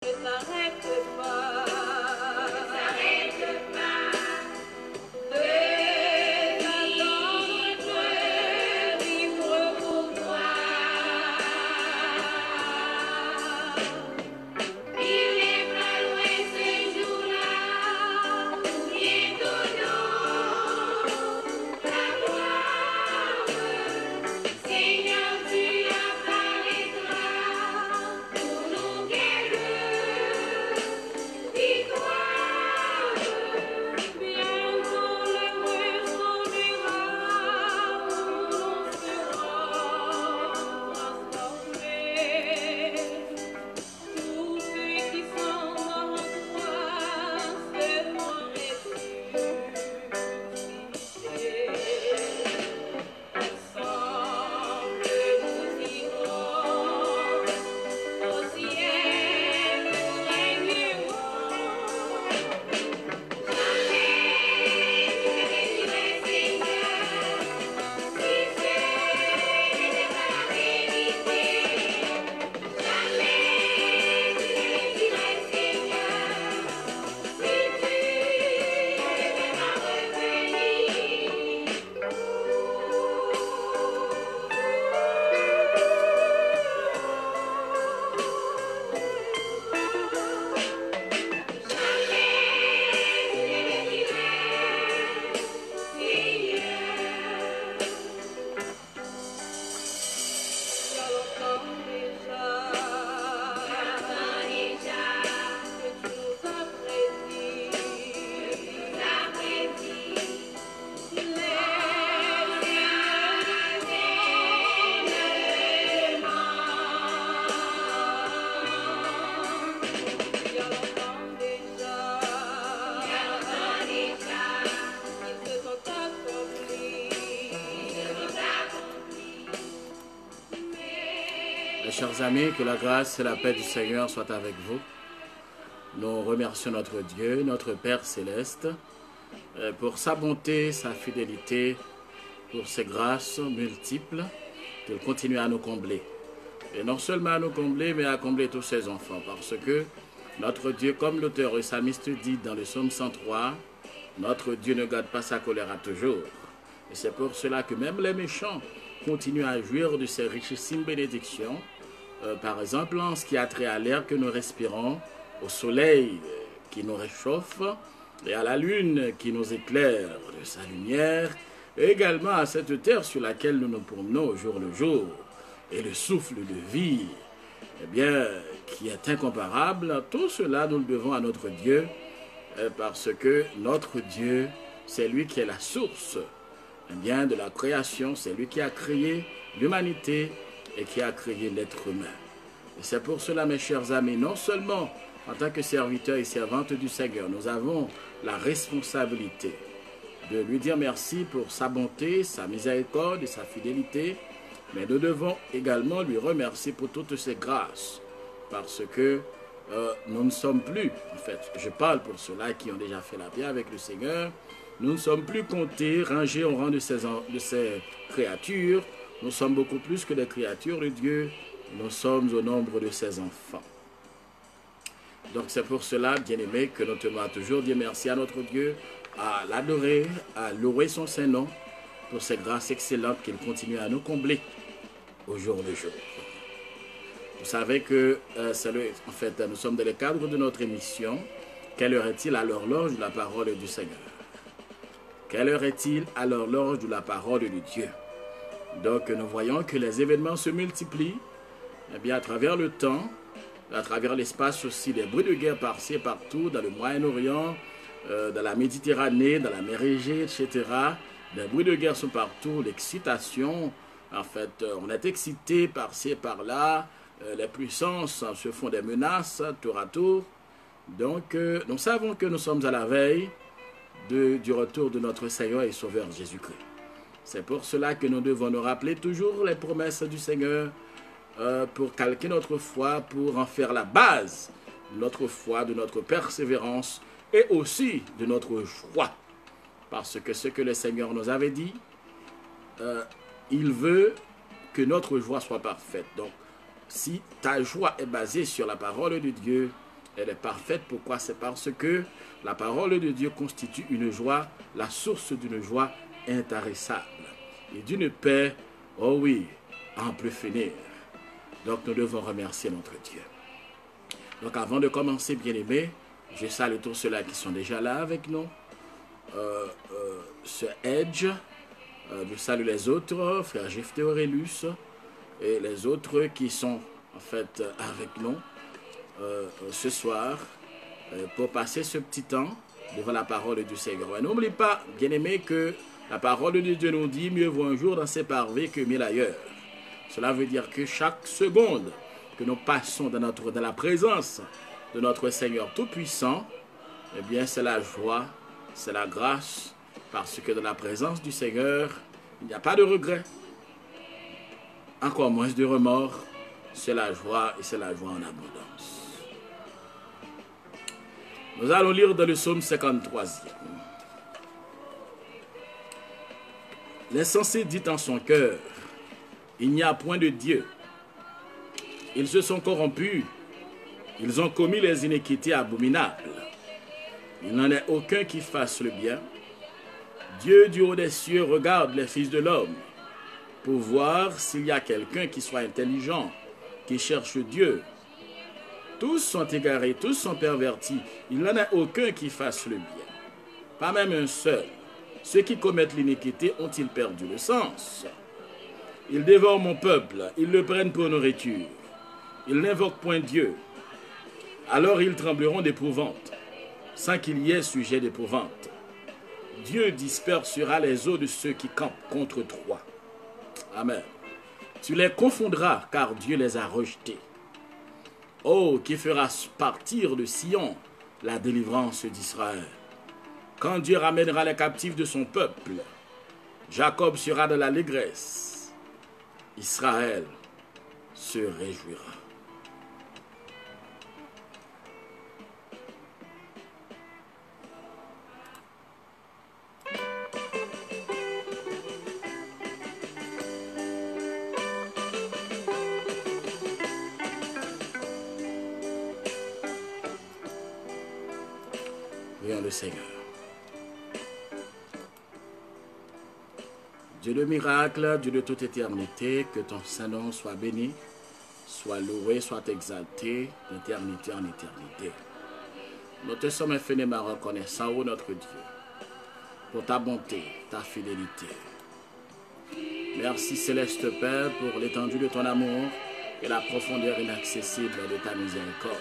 Ne s'arrête pas. Ne s'arrête pas. De t'attendre, vivre pour toi. Il n'est pas loin ce jour-là, bientôt dans ta gloire. Seigneur, tu apparaîtras pour nous guérir, victoire. Bientôt le bruit s'ouvrira, où l'on sera transformé. Tous ceux qui sont en toi seront ressuscités. Ensemble nous irons au ciel, nous régnerons. Jamais tu ne dirais Seigneur, si ce n'était pas la vérité. Jamais tu ne dirais Seigneur, si tu devais pas revenir. Mes chers amis, que la grâce et la paix du Seigneur soient avec vous. Nous remercions notre Dieu, notre Père céleste, pour sa bonté, sa fidélité, pour ses grâces multiples qu'il continue à nous combler. Et non seulement à nous combler, mais à combler tous ses enfants. Parce que notre Dieu, comme l'auteur et psalmiste dit dans le psaume 103, notre Dieu ne garde pas sa colère à toujours. Et c'est pour cela que même les méchants continuent à jouir de ces richissimes bénédictions. Par exemple, en ce qui a trait à l'air que nous respirons, au soleil qui nous réchauffe et à la lune qui nous éclaire de sa lumière, et également à cette terre sur laquelle nous nous promenons au jour le jour, et le souffle de vie, eh bien, qui est incomparable. Tout cela, nous le devons à notre Dieu, parce que notre Dieu, c'est lui qui est la source, eh bien, de la création, c'est lui qui a créé l'humanité et qui a créé l'être humain. Et c'est pour cela, mes chers amis, non seulement en tant que serviteurs et servantes du Seigneur, nous avons la responsabilité de lui dire merci pour sa bonté, sa miséricorde et sa fidélité, mais nous devons également lui remercier pour toutes ses grâces, parce que nous ne sommes plus, en fait, je parle pour ceux-là qui ont déjà fait la paix avec le Seigneur, nous ne sommes plus comptés, rangés au rang de ces créatures. Nous sommes beaucoup plus que des créatures de Dieu. Nous sommes au nombre de ses enfants. Donc c'est pour cela, bien-aimés, que nous tenons à toujours dire merci à notre Dieu, à l'adorer, à louer son Saint-Nom pour ses grâces excellentes qu'il continue à nous combler au jour le jour. Vous savez que en fait, nous sommes dans le cadre de notre émission. Quelle heure est-il à l'horloge de la parole du Seigneur? Quelle heure est-il à l'horloge de la parole de Dieu? Donc nous voyons que les événements se multiplient, eh bien, à travers le temps, à travers l'espace aussi, des bruits de guerre par-ci et partout, dans le Moyen-Orient, dans la Méditerranée, dans la mer Égée, etc. Des bruits de guerre sont partout, l'excitation, en fait, on est excité par-ci et par-là, les puissances se font des menaces tour à tour. Donc nous savons que nous sommes à la veille du retour de notre Seigneur et Sauveur Jésus-Christ. C'est pour cela que nous devons nous rappeler toujours les promesses du Seigneur pour calquer notre foi, pour en faire la base de notre foi, de notre persévérance et aussi de notre joie. Parce que ce que le Seigneur nous avait dit, il veut que notre joie soit parfaite. Donc, si ta joie est basée sur la parole de Dieu, elle est parfaite. Pourquoi? C'est parce que la parole de Dieu constitue une joie, la source d'une joie intarissable et d'une paix, oh oui, à en plus finir. Donc nous devons remercier notre Dieu. Donc avant de commencer, bien-aimés, je salue tous ceux-là qui sont déjà là avec nous. Ce Edge, je salue les autres, frère Jephté Aurélus, et les autres qui sont en fait avec nous ce soir pour passer ce petit temps devant la parole du Seigneur. Et n'oublie pas, bien-aimé, que la parole de Dieu nous dit: mieux vaut un jour dans ses parvis que mille ailleurs. Cela veut dire que chaque seconde que nous passons dans la présence de notre Seigneur Tout-Puissant, eh bien c'est la joie, c'est la grâce, parce que dans la présence du Seigneur, il n'y a pas de regret, encore moins de remords, c'est la joie et c'est la joie en abondance. Nous allons lire dans le psaume 53e. L'insensé dit en son cœur: il n'y a point de Dieu. Ils se sont corrompus, ils ont commis les iniquités abominables. Il n'en est aucun qui fasse le bien. Dieu du haut des cieux regarde les fils de l'homme pour voir s'il y a quelqu'un qui soit intelligent, qui cherche Dieu. Tous sont égarés, tous sont pervertis. Il n'en a aucun qui fasse le bien. Pas même un seul. Ceux qui commettent l'iniquité ont-ils perdu le sens? Ils dévorent mon peuple, ils le prennent pour nourriture. Ils n'invoquent point Dieu. Alors ils trembleront d'épouvante, sans qu'il y ait sujet d'épouvante. Dieu dispersera les eaux de ceux qui campent contre toi. Amen. Tu les confondras, car Dieu les a rejetés. Oh, qui fera partir de Sion la délivrance d'Israël. Quand Dieu ramènera les captifs de son peuple, Jacob sera de l'allégresse. Israël se réjouira. Prions le Seigneur. Dieu de miracle, Dieu de toute éternité, que ton Saint-Nom soit béni, soit loué, soit exalté d'éternité en éternité. Nous te sommes infiniment reconnaissants, ô notre Dieu, pour ta bonté, ta fidélité. Merci Céleste Père pour l'étendue de ton amour et la profondeur inaccessible de ta miséricorde.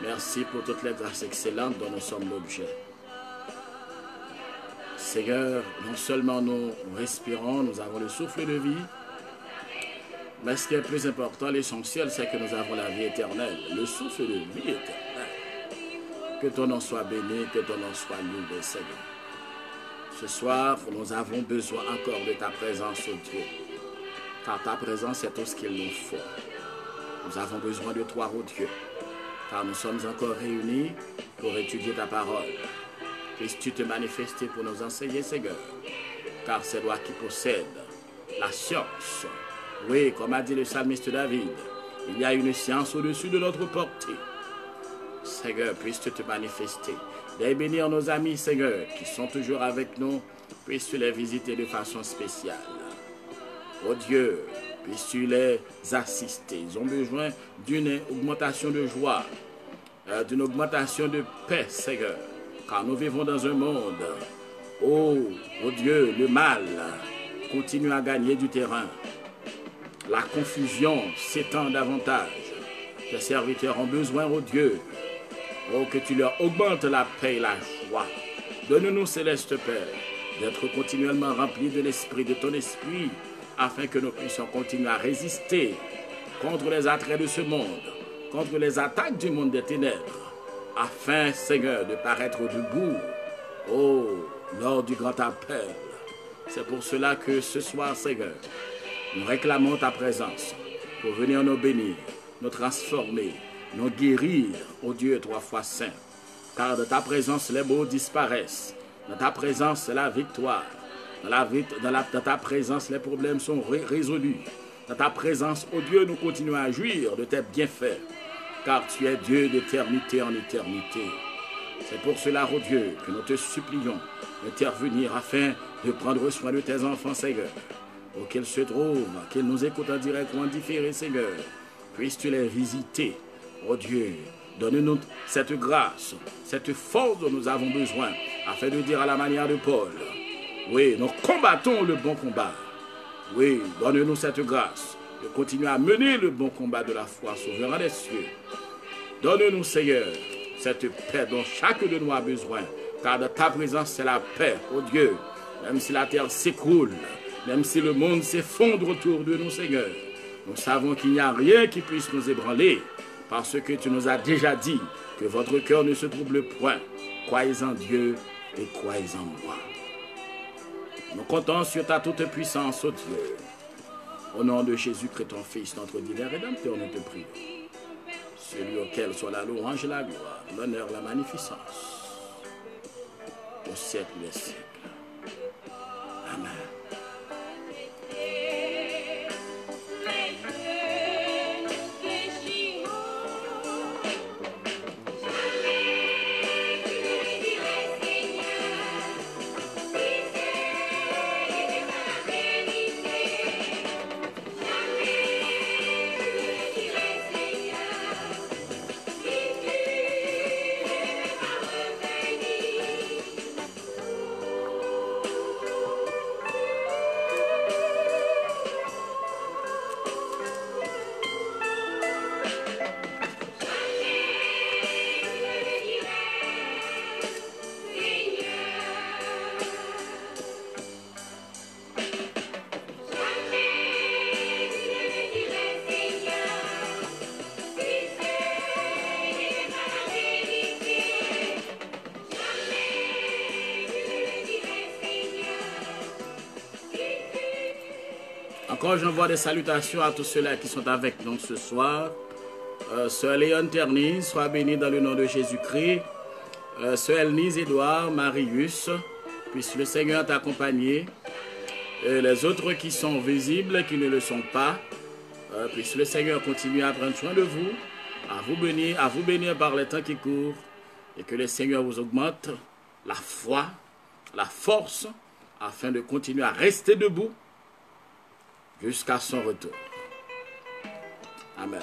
Merci pour toutes les grâces excellentes dont nous sommes l'objet. Seigneur, non seulement nous respirons, nous avons le souffle de vie, mais ce qui est plus important, l'essentiel, c'est que nous avons la vie éternelle, le souffle de vie éternelle. Que ton nom soit béni, que ton nom soit loué, Seigneur. Ce soir, nous avons besoin encore de ta présence, ô Dieu, car ta présence est tout ce qu'il nous faut. Nous avons besoin de toi, ô Dieu, car nous sommes encore réunis pour étudier ta parole. Puisses-tu te manifester pour nous enseigner, Seigneur, car c'est toi qui possèdes la science. Oui, comme a dit le psalmiste David, il y a une science au-dessus de notre portée. Seigneur, puisses-tu te manifester. Viens bénir nos amis, Seigneur, qui sont toujours avec nous. Puisses-tu les visiter de façon spéciale. Oh Dieu, puisses-tu les assister. Ils ont besoin d'une augmentation de joie, d'une augmentation de paix, Seigneur. Car nous vivons dans un monde où, oh Dieu, le mal continue à gagner du terrain. La confusion s'étend davantage. Tes serviteurs ont besoin, oh Dieu, oh, que tu leur augmentes la paix et la joie. Donne-nous, Céleste Père, d'être continuellement remplis de l'esprit, de ton esprit, afin que nous puissions continuer à résister contre les attraits de ce monde, contre les attaques du monde des ténèbres, afin, Seigneur, de paraître debout, oh, lors du grand appel. C'est pour cela que ce soir, Seigneur, nous réclamons ta présence pour venir nous bénir, nous transformer, nous guérir, ô Dieu, trois fois saint. Car de ta présence, les maux disparaissent. Dans ta présence, la victoire. Dans ta présence, les problèmes sont résolus. Dans ta présence, ô Dieu, nous continuons à jouir de tes bienfaits. car tu es Dieu d'éternité en éternité. C'est pour cela, ô Dieu, que nous te supplions d'intervenir afin de prendre soin de tes enfants, Seigneur. Où qu'ils se trouvent, qu'ils nous écoutent en direct ou en différé, Seigneur. Puisses-tu les visiter, ô Dieu. Donne-nous cette grâce, cette force dont nous avons besoin, afin de dire à la manière de Paul, oui, nous combattons le bon combat. Oui, donne-nous cette grâce de continuer à mener le bon combat de la foi souverain des cieux. Donne-nous, Seigneur, cette paix dont chacun de nous a besoin, car de ta présence, c'est la paix, ô Dieu. Même si la terre s'écroule, même si le monde s'effondre autour de nous, Seigneur, nous savons qu'il n'y a rien qui puisse nous ébranler, parce que tu nous as déjà dit que votre cœur ne se trouble point. Croyez en Dieu et croyez en moi. Nous comptons sur ta toute puissance, ô Dieu. Au nom de Jésus-Christ, ton Fils, notre divin Rédempteur, nous te prions. Celui auquel soit la louange et la gloire, l'honneur, la magnificence, au siècle des siècles. Amen. Encore, j'envoie des salutations à tous ceux-là qui sont avec nous ce soir. Sœur Léon Terny, sois bénie dans le nom de Jésus-Christ. Sœur Elnise Édouard, Marius, puisse le Seigneur t'accompagner. Les autres qui sont visibles, qui ne le sont pas, puisse le Seigneur continuer à prendre soin de vous, à vous bénir par les temps qui courent, et que le Seigneur vous augmente la foi, la force, afin de continuer à rester debout jusqu'à son retour. Amen.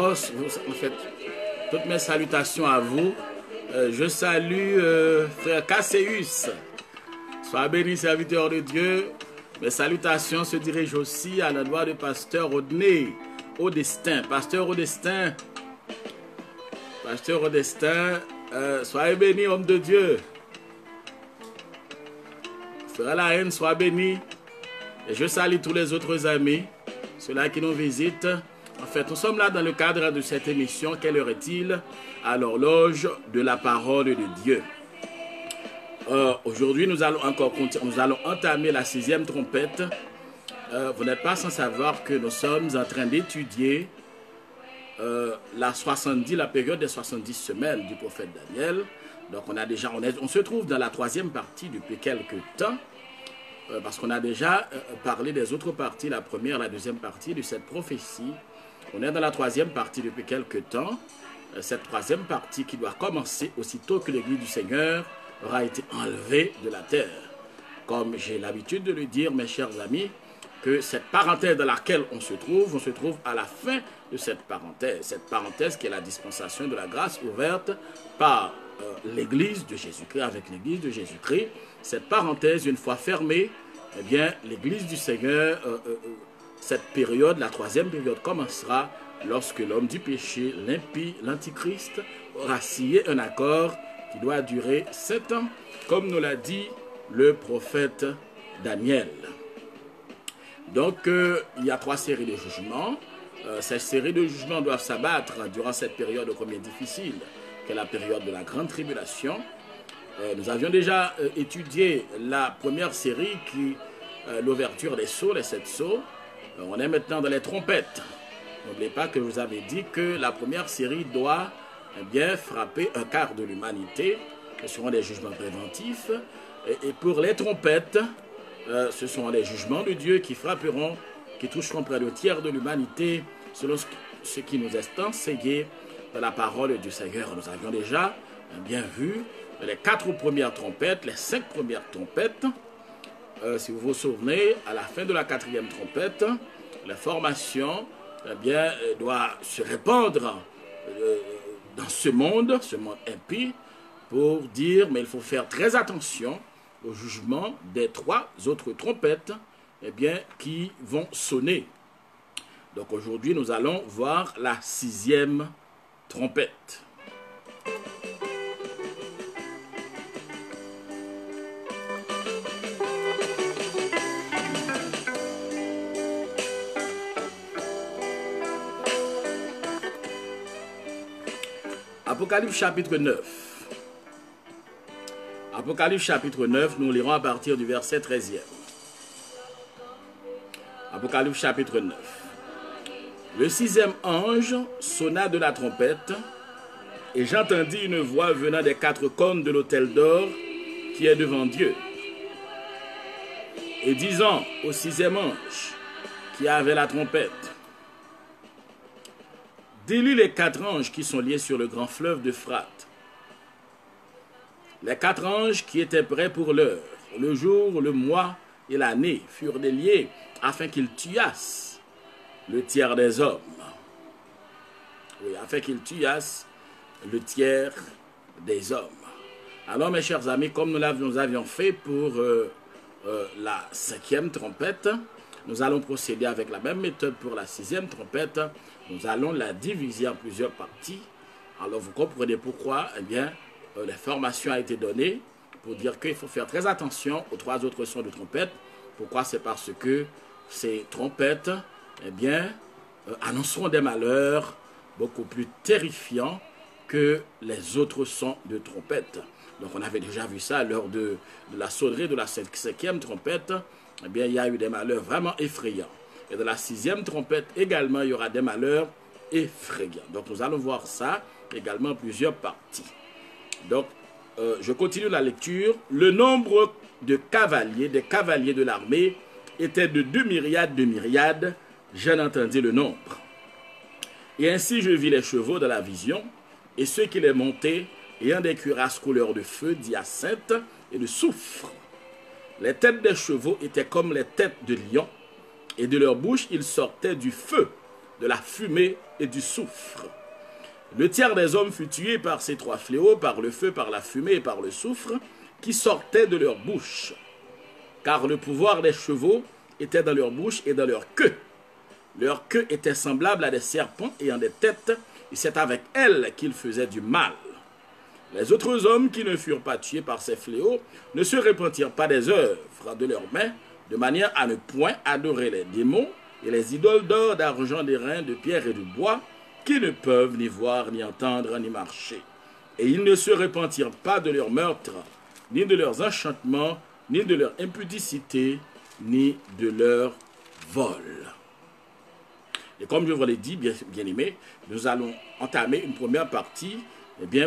En fait, Toutes mes salutations à vous. Je salue frère Casséus. Sois béni, serviteur de Dieu. Mes salutations se dirigent aussi à l'endroit de pasteur Audestin. Pasteur Audestin. Pasteur Audestin, soyez béni, homme de Dieu. Frère La Haine, sois béni. Et je salue tous les autres amis, ceux-là qui nous visitent. En fait, nous sommes là dans le cadre de cette émission. Quelle heure est-il? À l'horloge de la parole de Dieu. Aujourd'hui, nous allons entamer la 6e trompette. Vous n'êtes pas sans savoir que nous sommes en train d'étudier la période des 70 semaines du prophète Daniel. Donc on se trouve dans la 3e partie depuis quelques temps, parce qu'on a déjà parlé des autres parties, la première, la 2e partie de cette prophétie. On est dans la 3e partie depuis quelques temps, cette 3e partie qui doit commencer aussitôt que l'Église du Seigneur aura été enlevée de la terre. Comme j'ai l'habitude de le dire, mes chers amis, que cette parenthèse dans laquelle on se trouve à la fin de cette parenthèse qui est la dispensation de la grâce ouverte par l'Église de Jésus-Christ, avec l'Église de Jésus-Christ. Cette parenthèse, une fois fermée, eh bien, l'Église du Seigneur, cette période, la 3e période, commencera lorsque l'homme du péché, l'impie, l'antichrist, aura signé un accord qui doit durer 7 ans, comme nous l'a dit le prophète Daniel. Donc, il y a 3 séries de jugements. Ces séries de jugements doivent s'abattre durant cette période combien difficile, qu'est la période de la grande tribulation. Nous avions déjà étudié la première série, l'ouverture des sceaux, les 7 sceaux. On est maintenant dans les trompettes. N'oubliez pas que je vous avais dit que la première série doit bien frapper un quart de l'humanité. Ce seront des jugements préventifs. Et pour les trompettes, ce sont les jugements de Dieu qui frapperont, qui toucheront près de tiers de l'humanité, selon ce qui nous est enseigné dans la parole du Seigneur. Nous avions déjà bien vu les 4 premières trompettes, les 5 premières trompettes. Si vous vous souvenez, à la fin de la 4e trompette, la formation doit se répandre dans ce monde impie, pour dire, mais il faut faire très attention au jugement des 3 autres trompettes qui vont sonner. Donc aujourd'hui, nous allons voir la 6e trompette. Apocalypse chapitre 9. Apocalypse chapitre 9, nous lirons à partir du verset 13e. Apocalypse chapitre 9. Le 6e ange sonna de la trompette, et j'entendis une voix venant des 4 cônes de l'autel d'or qui est devant Dieu, et disant au 6e ange qui avait la trompette: dis-lui les 4 anges qui sont liés sur le grand fleuve d'Euphrate. Les 4 anges qui étaient prêts pour l'heure, le jour, le mois et l'année, furent déliés afin qu'ils tuassent le tiers des hommes. Oui, afin qu'ils tuassent le tiers des hommes. Alors, mes chers amis, comme nous avions fait pour la 5e trompette, nous allons procéder avec la même méthode pour la 6e trompette. Nous allons la diviser en plusieurs parties. Alors, vous comprenez pourquoi, l'information a été donnée pour dire qu'il faut faire très attention aux 3 autres sons de trompette. Pourquoi? C'est parce que ces trompettes, annonceront des malheurs beaucoup plus terrifiants que les autres sons de trompette. Donc, on avait déjà vu ça à l'heure de la sonnerie de la 5e trompette. Il y a eu des malheurs vraiment effrayants. Et dans la 6e trompette également, il y aura des malheurs effrayants. Donc, nous allons voir ça également en plusieurs parties. Donc, je continue la lecture. Le nombre de cavaliers, des cavaliers de l'armée, était de 2 myriades de myriades. J'en entendis le nombre. Et ainsi je vis les chevaux dans la vision, et ceux qui les montaient, ayant des cuirasses couleur de feu, d'hyacinthe et de soufre. Les têtes des chevaux étaient comme les têtes de lions, et de leur bouche il sortait du feu, de la fumée et du soufre. Le tiers des hommes fut tué par ces 3 fléaux, par le feu, par la fumée et par le soufre, qui sortaient de leur bouche. Car le pouvoir des chevaux était dans leur bouche et dans leur queue. Leur queue était semblable à des serpents ayant des têtes, et c'est avec elles qu'ils faisaient du mal. Les autres hommes qui ne furent pas tués par ces fléaux ne se repentirent pas des œuvres de leurs mains, de manière à ne point adorer les démons et les idoles d'or, d'argent, d'airain, de pierre et de bois, qui ne peuvent ni voir, ni entendre, ni marcher. Et ils ne se repentirent pas de leurs meurtres, ni de leurs enchantements, ni de leur impudicité, ni de leur vol. Et comme je vous l'ai dit, bien aimés, nous allons entamer une première partie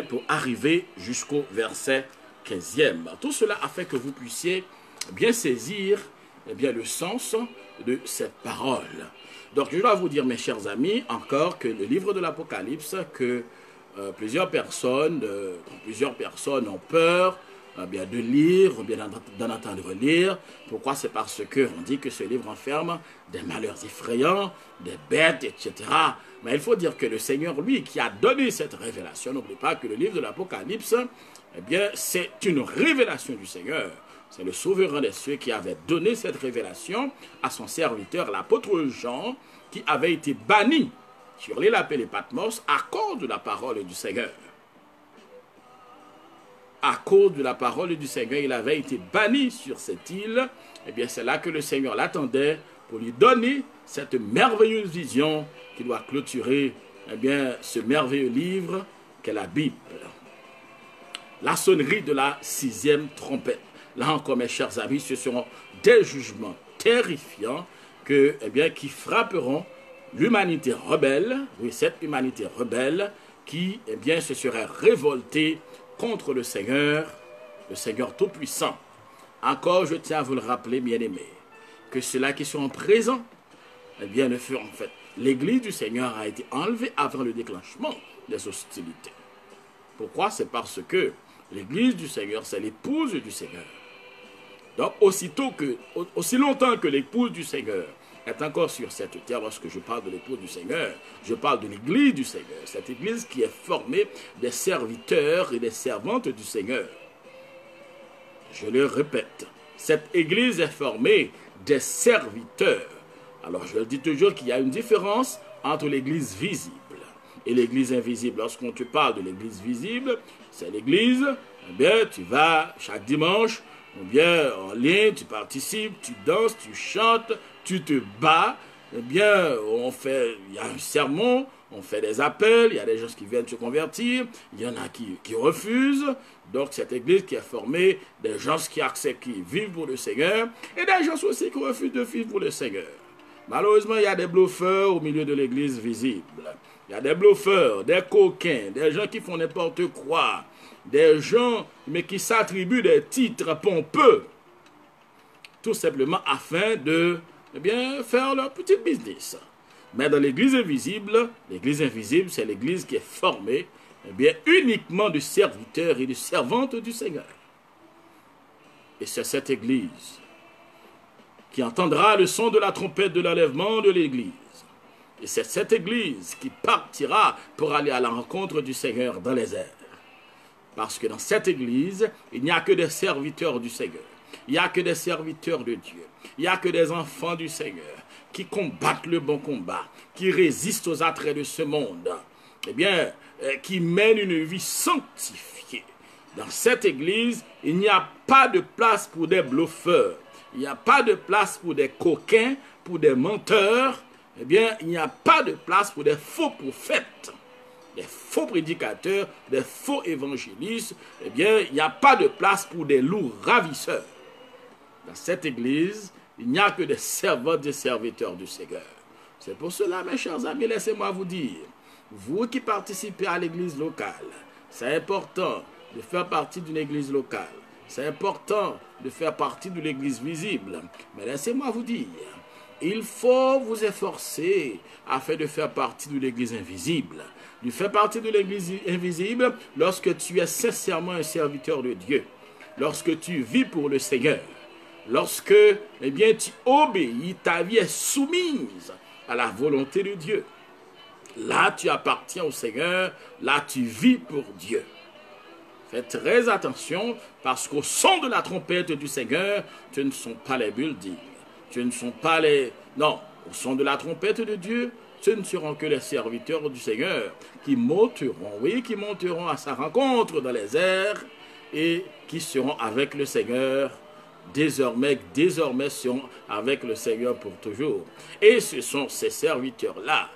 pour arriver jusqu'au verset 15e. Tout cela afin que vous puissiez bien saisir le sens de cette parole. Donc je dois vous dire, mes chers amis, encore que le livre de l'Apocalypse, que plusieurs personnes ont peur de lire, ou bien d'en entendre lire. Pourquoi? C'est parce qu'on dit que ce livre enferme des malheurs effrayants, des bêtes, etc. Mais il faut dire que le Seigneur, lui, qui a donné cette révélation, n'oublie pas que le livre de l'Apocalypse, c'est une révélation du Seigneur. C'est le souverain des cieux qui avait donné cette révélation à son serviteur, l'apôtre Jean, qui avait été banni sur l'île appelée Patmos à cause de la parole du Seigneur. À cause de la parole du Seigneur, il avait été banni sur cette île. C'est là que le Seigneur l'attendait pour lui donner cette merveilleuse vision qui doit clôturer ce merveilleux livre qu'est la Bible. La sonnerie de la 6e trompette. Là encore, mes chers amis, ce seront des jugements terrifiants qui frapperont l'humanité rebelle, oui, cette humanité rebelle qui se serait révoltée contre le Seigneur Tout-Puissant. Encore, je tiens à vous le rappeler, bien-aimés, que ceux-là qui sont présents, ne feront en fait. L'Église du Seigneur a été enlevée avant le déclenchement des hostilités. Pourquoi? C'est parce que l'Église du Seigneur, c'est l'épouse du Seigneur. Donc, aussi longtemps que l'épouse du Seigneur est encore sur cette terre, lorsque je parle de l'épouse du Seigneur, je parle de l'Église du Seigneur. Cette Église qui est formée des serviteurs et des servantes du Seigneur. Je le répète, cette Église est formée des serviteurs. Alors, je le dis toujours qu'il y a une différence entre l'Église visible et l'Église invisible. Lorsqu'on te parle de l'Église visible, c'est l'Église, tu vas chaque dimanche, ou bien en ligne, tu participes, tu danses, tu chantes, tu te bats, il y a un sermon, on fait des appels, il y a des gens qui viennent se convertir, il y en a qui refusent. Donc cette église qui est formée des gens qui acceptent, qui vivent pour le Seigneur, et des gens aussi qui refusent de vivre pour le Seigneur. Malheureusement, il y a des bluffeurs au milieu de l'église visible. Il y a des bluffeurs, des coquins, des gens qui font n'importe quoi, des gens qui s'attribuent des titres pompeux, tout simplement afin de faire leur petit business. Mais dans l'église invisible, c'est l'église qui est formée uniquement de serviteurs et de servantes du Seigneur. Et c'est cette église qui entendra le son de la trompette de l'enlèvement de l'église. Et c'est cette église qui partira pour aller à la rencontre du Seigneur dans les airs. Parce que dans cette église, il n'y a que des serviteurs du Seigneur. Il n'y a que des serviteurs de Dieu. Il n'y a que des enfants du Seigneur qui combattent le bon combat, qui résistent aux attraits de ce monde, qui mènent une vie sanctifiée. Dans cette église, il n'y a pas de place pour des bluffeurs. Il n'y a pas de place pour des coquins, pour des menteurs. Il n'y a pas de place pour des faux prophètes, des faux prédicateurs, des faux évangélistes. Il n'y a pas de place pour des loups ravisseurs. Dans cette église, il n'y a que des servantes et serviteurs du Seigneur. C'est pour cela, mes chers amis, laissez-moi vous dire, vous qui participez à l'église locale, c'est important de faire partie d'une église locale. C'est important de faire partie de l'église visible. Mais laissez-moi vous dire, il faut vous efforcer afin de faire partie de l'église invisible. De faire partie de l'église invisible lorsque tu es sincèrement un serviteur de Dieu. Lorsque tu vis pour le Seigneur. Lorsque tu obéis, ta vie est soumise à la volonté de Dieu. Là, tu appartiens au Seigneur. Là, tu vis pour Dieu. Fais très attention parce qu'au son de la trompette du Seigneur, tu ne sont pas les buildings. Tu ne sont pas les... Non, au son de la trompette de Dieu, ce ne seront que les serviteurs du Seigneur qui monteront, oui, qui monteront à sa rencontre dans les airs et qui seront avec le Seigneur désormais seront avec le Seigneur pour toujours. Et ce sont ces serviteurs-là,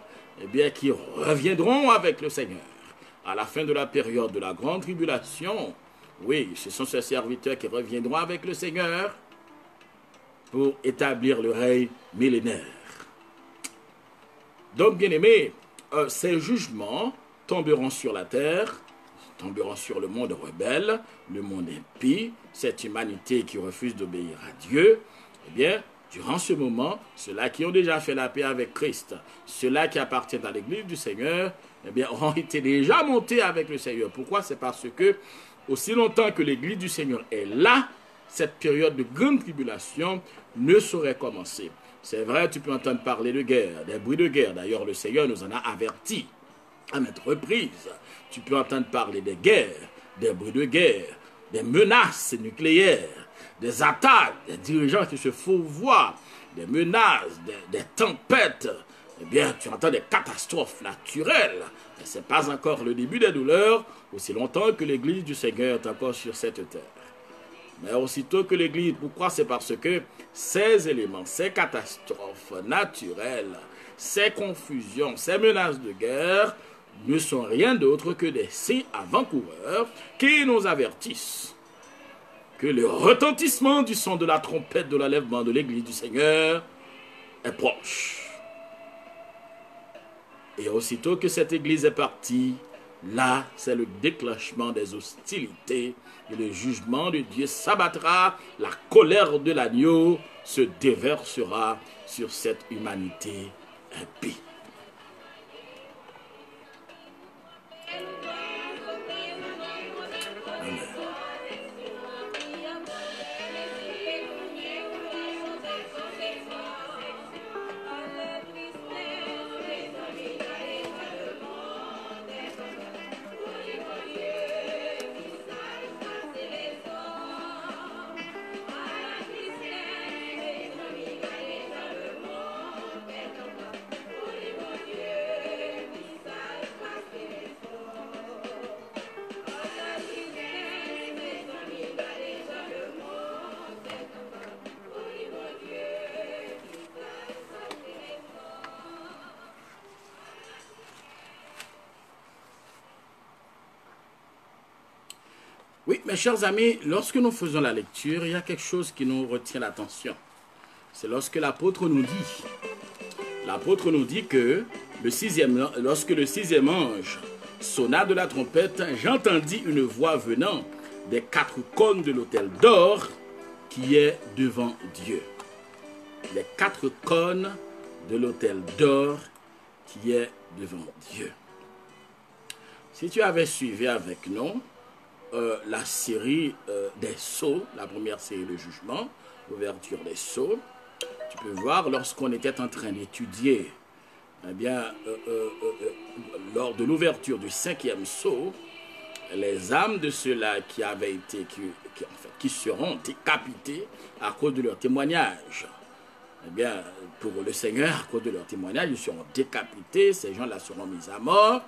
eh bien, qui reviendront avec le Seigneur à la fin de la période de la grande tribulation. Oui, ce sont ces serviteurs qui reviendront avec le Seigneur pour établir le règne millénaire. Donc, bien-aimés, ces jugements tomberont sur la terre, tomberont sur le monde rebelle, le monde impie, cette humanité qui refuse d'obéir à Dieu. Eh bien, durant ce moment, ceux-là qui ont déjà fait la paix avec Christ, ceux-là qui appartiennent à l'église du Seigneur, eh bien, auront été déjà montés avec le Seigneur. Pourquoi? C'est parce que, aussi longtemps que l'église du Seigneur est là, cette période de grande tribulation ne saurait commencer. C'est vrai, tu peux entendre parler de guerre, des bruits de guerre. D'ailleurs, le Seigneur nous en a avertis à maintes reprises. Tu peux entendre parler des guerres, des bruits de guerre, des menaces nucléaires, des attaques, des dirigeants qui se fourvoient, des menaces, des tempêtes. Eh bien, tu entends des catastrophes naturelles. Mais ce n'est pas encore le début des douleurs, aussi longtemps que l'Église du Seigneur est encore sur cette terre. Mais aussitôt que l'Église, pourquoi? C'est parce que ces éléments, ces catastrophes naturelles, ces confusions, ces menaces de guerre ne sont rien d'autre que des signes avant-coureurs qui nous avertissent que le retentissement du son de la trompette de l'enlèvement de l'Église du Seigneur est proche. Et aussitôt que cette Église est partie, là, c'est le déclenchement des hostilités et le jugement de Dieu s'abattra, la colère de l'agneau se déversera sur cette humanité impie. Oui, mes chers amis, lorsque nous faisons la lecture, il y a quelque chose qui nous retient l'attention. C'est lorsque l'apôtre nous dit que lorsque le sixième ange sonna de la trompette, j'entendis une voix venant des quatre cônes de l'autel d'or qui est devant Dieu. Les quatre cônes de l'autel d'or qui est devant Dieu. Si tu avais suivi avec nous la série des sceaux, la première série de jugement, l'ouverture des sceaux, tu peux voir lorsqu'on était en train d'étudier, eh bien, lors de l'ouverture du cinquième sceau, les âmes de ceux-là qui avaient été, qui seront décapités à cause de leur témoignage. Eh bien, pour le Seigneur, à cause de leur témoignage, ils seront décapités, ces gens-là seront mis à mort.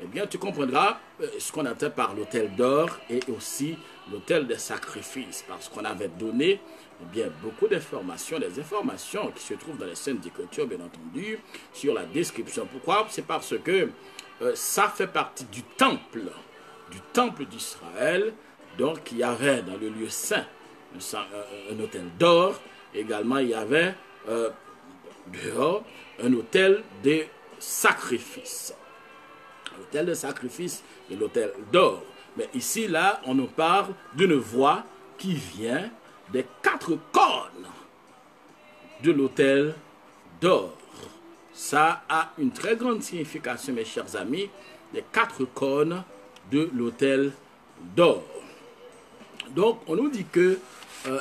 Eh bien, tu comprendras ce qu'on entend par l'autel d'or et aussi l'autel des sacrifices, parce qu'on avait donné eh bien, beaucoup d'informations, des informations qui se trouvent dans les Saintes Écritures, bien entendu, sur la description. Pourquoi? C'est parce que ça fait partie du temple d'Israël. Donc, il y avait dans le lieu saint un autel d'or. Également, il y avait dehors un autel de sacrifice. L'autel de sacrifice et l'autel d'or. Mais ici, là, on nous parle d'une voix qui vient des quatre cônes de l'autel d'or. Ça a une très grande signification, mes chers amis, les quatre cônes de l'autel d'or. Donc, on nous dit que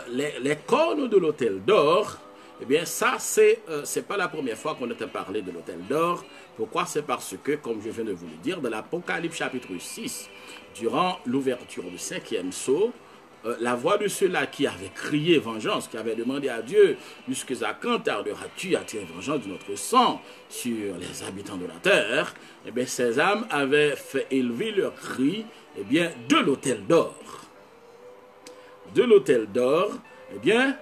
les cônes de l'autel d'or, Eh bien, ça, c'est pas la première fois qu'on a parlé de l'autel d'or. Pourquoi? C'est parce que, comme je viens de vous le dire, dans l'Apocalypse chapitre 6, durant l'ouverture du 5e sceau, la voix de ceux-là qui avaient crié vengeance, qui avaient demandé à Dieu, jusqu'à quand tarderas-tu à tirer vengeance de notre sang sur les habitants de la terre? Eh bien, ces âmes avaient fait élever leur cri, eh bien, de l'autel d'or. De l'autel d'or, eh bien,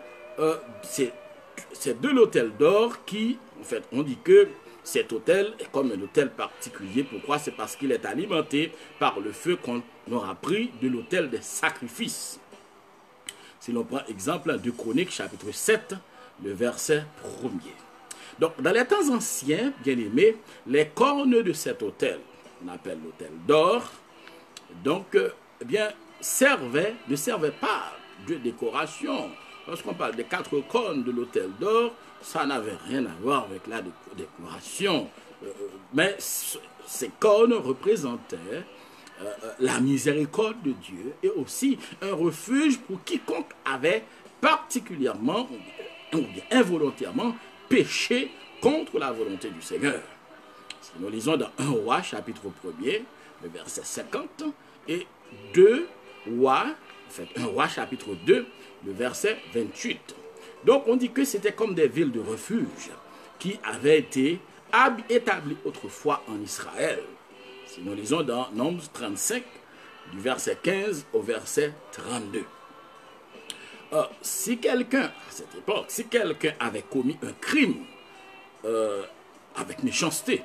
c'est de l'autel d'or qui, en fait, on dit que cet autel est comme un autel particulier. Pourquoi? C'est parce qu'il est alimenté par le feu qu'on aura pris de l'autel des sacrifices. Si l'on prend exemple de Chroniques, chapitre 7, le verset 1er. Donc, dans les temps anciens, bien aimés, les cornes de cet autel, on appelle l'autel d'or, donc, eh bien, ne servaient pas de décoration. Lorsqu'on parle des 4 cornes de l'autel d'or, ça n'avait rien à voir avec la décoration. Mais ces cornes représentaient la miséricorde de Dieu et aussi un refuge pour quiconque avait particulièrement ou bien involontairement péché contre la volonté du Seigneur. Si nous lisons dans 1 Roi, chapitre 1er, le verset 50, et 2 Rois, en fait 1 Roi, chapitre 2, le verset 28. Donc on dit que c'était comme des villes de refuge qui avaient été établies autrefois en Israël. Si nous lisons dans Nombres 35, du verset 15 au verset 32. Si quelqu'un, à cette époque, si quelqu'un avait commis un crime avec méchanceté,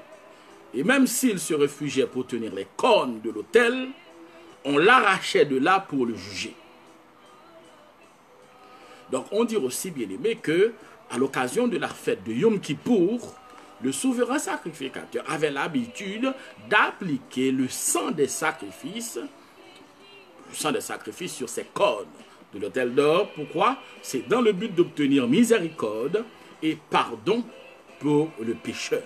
et même s'il se réfugiait pour tenir les cornes de l'autel, on l'arrachait de là pour le juger. Donc on dit aussi, bien aimé, que à l'occasion de la fête de Yom Kippour, le souverain sacrificateur avait l'habitude d'appliquer le sang des sacrifices sur ces cornes de l'autel d'or. Pourquoi? C'est dans le but d'obtenir miséricorde et pardon pour le pécheur.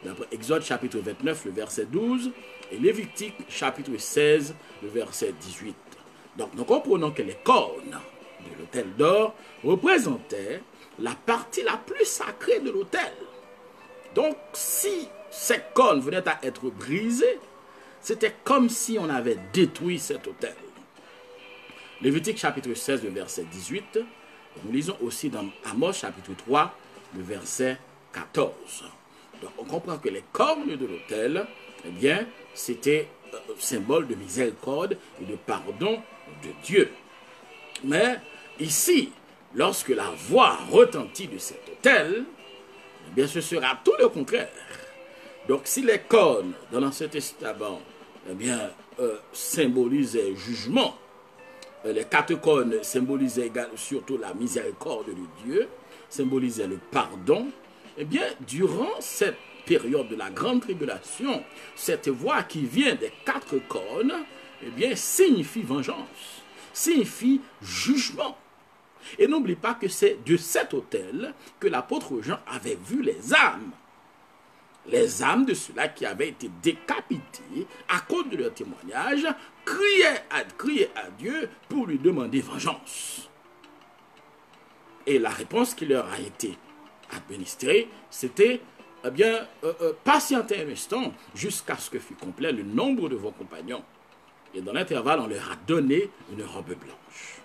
D'après Exode chapitre 29, le verset 12, et Lévitique chapitre 16, le verset 18. Donc nous comprenons que les cornes de l'autel d'or représentaient la partie la plus sacrée de l'autel. Donc, si ces cornes venaient à être brisées, c'était comme si on avait détruit cet autel. Lévitique chapitre 16, le verset 18. Nous lisons aussi dans Amos chapitre 3, le verset 14. Donc, on comprend que les cornes de l'autel, eh bien, c'était symbole de miséricorde et de pardon de Dieu. Mais ici, lorsque la voix retentit de cet autel, eh bien, ce sera tout le contraire. Donc, si les cornes dans l'Ancien Testament, eh bien, symbolisaient jugement, les 4 cornes symbolisaient surtout la miséricorde de Dieu, symbolisaient le pardon, eh bien, durant cette période de la grande tribulation, cette voix qui vient des 4 cornes, eh bien, signifie vengeance, signifie jugement. Et n'oublie pas que c'est de cet autel que l'apôtre Jean avait vu les âmes. Les âmes de ceux-là qui avaient été décapités à cause de leur témoignage criaient à Dieu pour lui demander vengeance. Et la réponse qui leur a été administrée, c'était, eh bien, patientez un instant jusqu'à ce que fût complet le nombre de vos compagnons. Et dans l'intervalle, on leur a donné une robe blanche.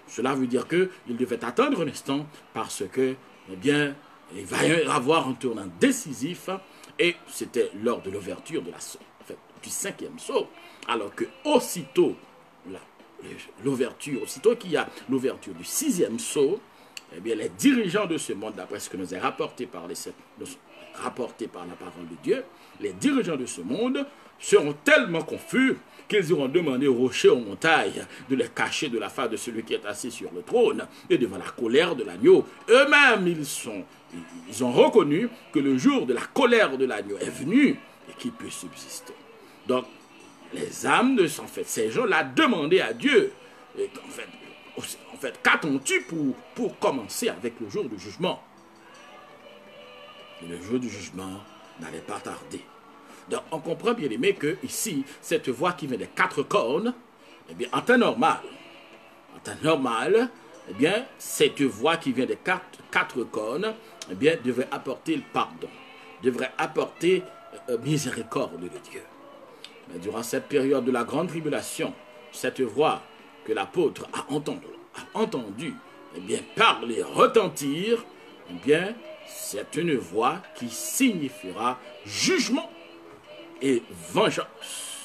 Cela veut dire qu'ils devaient attendre un instant parce que, eh bien, il va y avoir un tournant décisif et c'était lors de l'ouverture du 5e sceau. Alors que aussitôt qu'il y a l'ouverture du 6e sceau, eh bien, les dirigeants de ce monde, d'après ce que nous est rapporté par la parole de Dieu, les dirigeants de ce monde seront tellement confus qu'ils iront demander aux rochers, aux montagnes, de les cacher de la face de celui qui est assis sur le trône et devant la colère de l'agneau. Eux-mêmes, ils ont reconnu que le jour de la colère de l'agneau est venu et qu'il peut subsister. Donc, les âmes de ces gens-là demandaient à Dieu, et en fait, qu'attends-tu pour commencer avec le jour du jugement? Et le jour du jugement n'allait pas tarder. Donc, on comprend bien aimé que ici, cette voix qui vient des 4 cornes, eh bien, en temps normal, eh bien, cette voix qui vient des quatre cônes, eh bien, devrait apporter le pardon, devrait apporter miséricorde de Dieu. Mais durant cette période de la grande tribulation, cette voix que l'apôtre a entendue, eh bien, parler, retentir, eh bien, c'est une voix qui signifiera jugement et vengeance.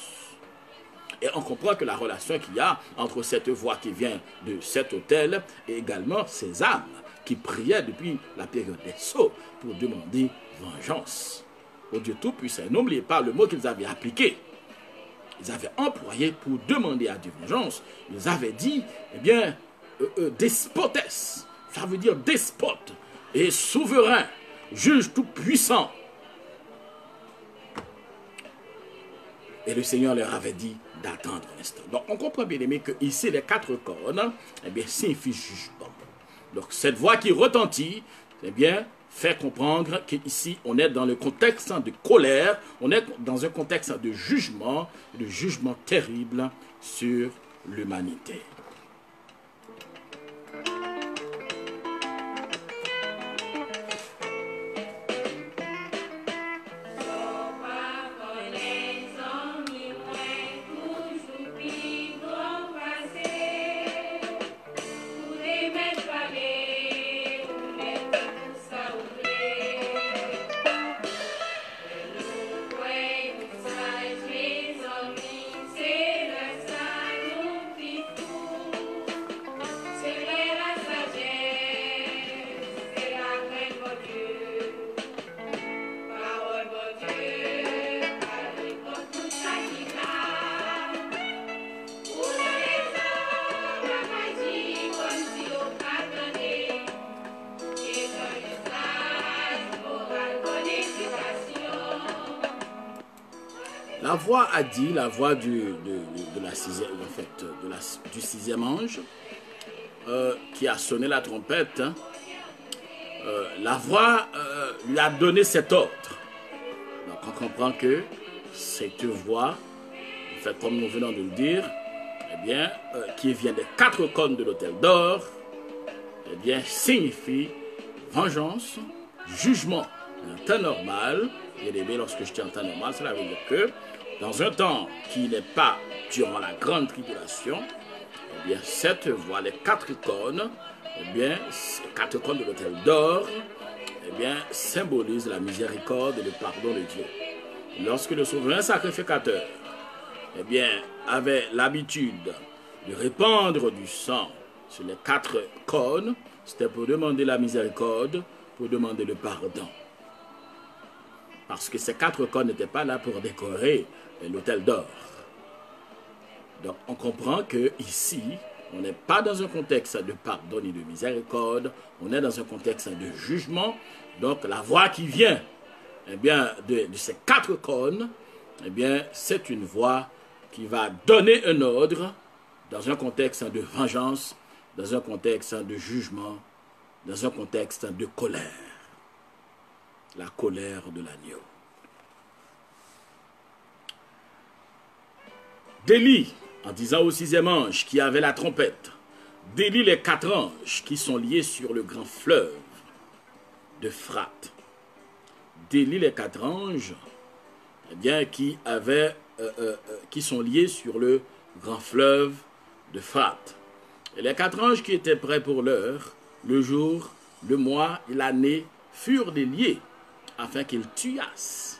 Et on comprend que la relation qu'il y a entre cette voix qui vient de cet autel et également ces âmes qui priaient depuis la période des sceaux pour demander vengeance au Dieu Tout-Puissant. N'oubliez pas le mot qu'ils avaient appliqué. Ils avaient employé pour demander à Dieu vengeance. Ils avaient dit, eh bien, despotes. Ça veut dire despote et souverain, juge tout-puissant. Et le Seigneur leur avait dit d'attendre un instant. Donc, on comprend bien aimé que ici, les quatre cornes, eh bien, signifient jugement. Donc, cette voix qui retentit, eh bien, fait comprendre qu'ici, on est dans le contexte de colère, on est dans un contexte de jugement terrible sur l'humanité. La voix a dit, la voix du sixième ange qui a sonné la trompette, la voix lui a donné cet ordre. Donc on comprend que cette voix, en fait, comme nous venons de le dire, eh bien, qui vient des quatre cônes de l'autel d'or, eh bien, signifie vengeance, jugement en temps normal. Et bien, lorsque je dis en temps normal, cela veut dire que dans un temps qui n'est pas durant la grande tribulation, eh bien, cette voix, les quatre cônes, eh bien, ces quatre cônes de l'autel d'or, eh bien, symbolisent la miséricorde et le pardon de Dieu. Lorsque le souverain sacrificateur, eh bien, avait l'habitude de répandre du sang sur les quatre cônes, c'était pour demander la miséricorde, pour demander le pardon. Parce que ces quatre cônes n'étaient pas là pour décorer l'autel d'or. Donc on comprend que ici, on n'est pas dans un contexte de pardon ni de miséricorde, on est dans un contexte de jugement. Donc la voix qui vient, eh bien, de ces quatre cônes, eh bien, c'est une voix qui va donner un ordre dans un contexte de vengeance, dans un contexte de jugement, dans un contexte de colère. La colère de l'agneau. Délie, en disant au sixième ange qui avait la trompette, délie les quatre anges qui sont liés sur le grand fleuve d'Euphrate. Délie les quatre anges, eh bien, qui sont liés sur le grand fleuve d'Euphrate. Et les quatre anges qui étaient prêts pour l'heure, le jour, le mois et l'année, furent déliés, afin qu'ils tuassent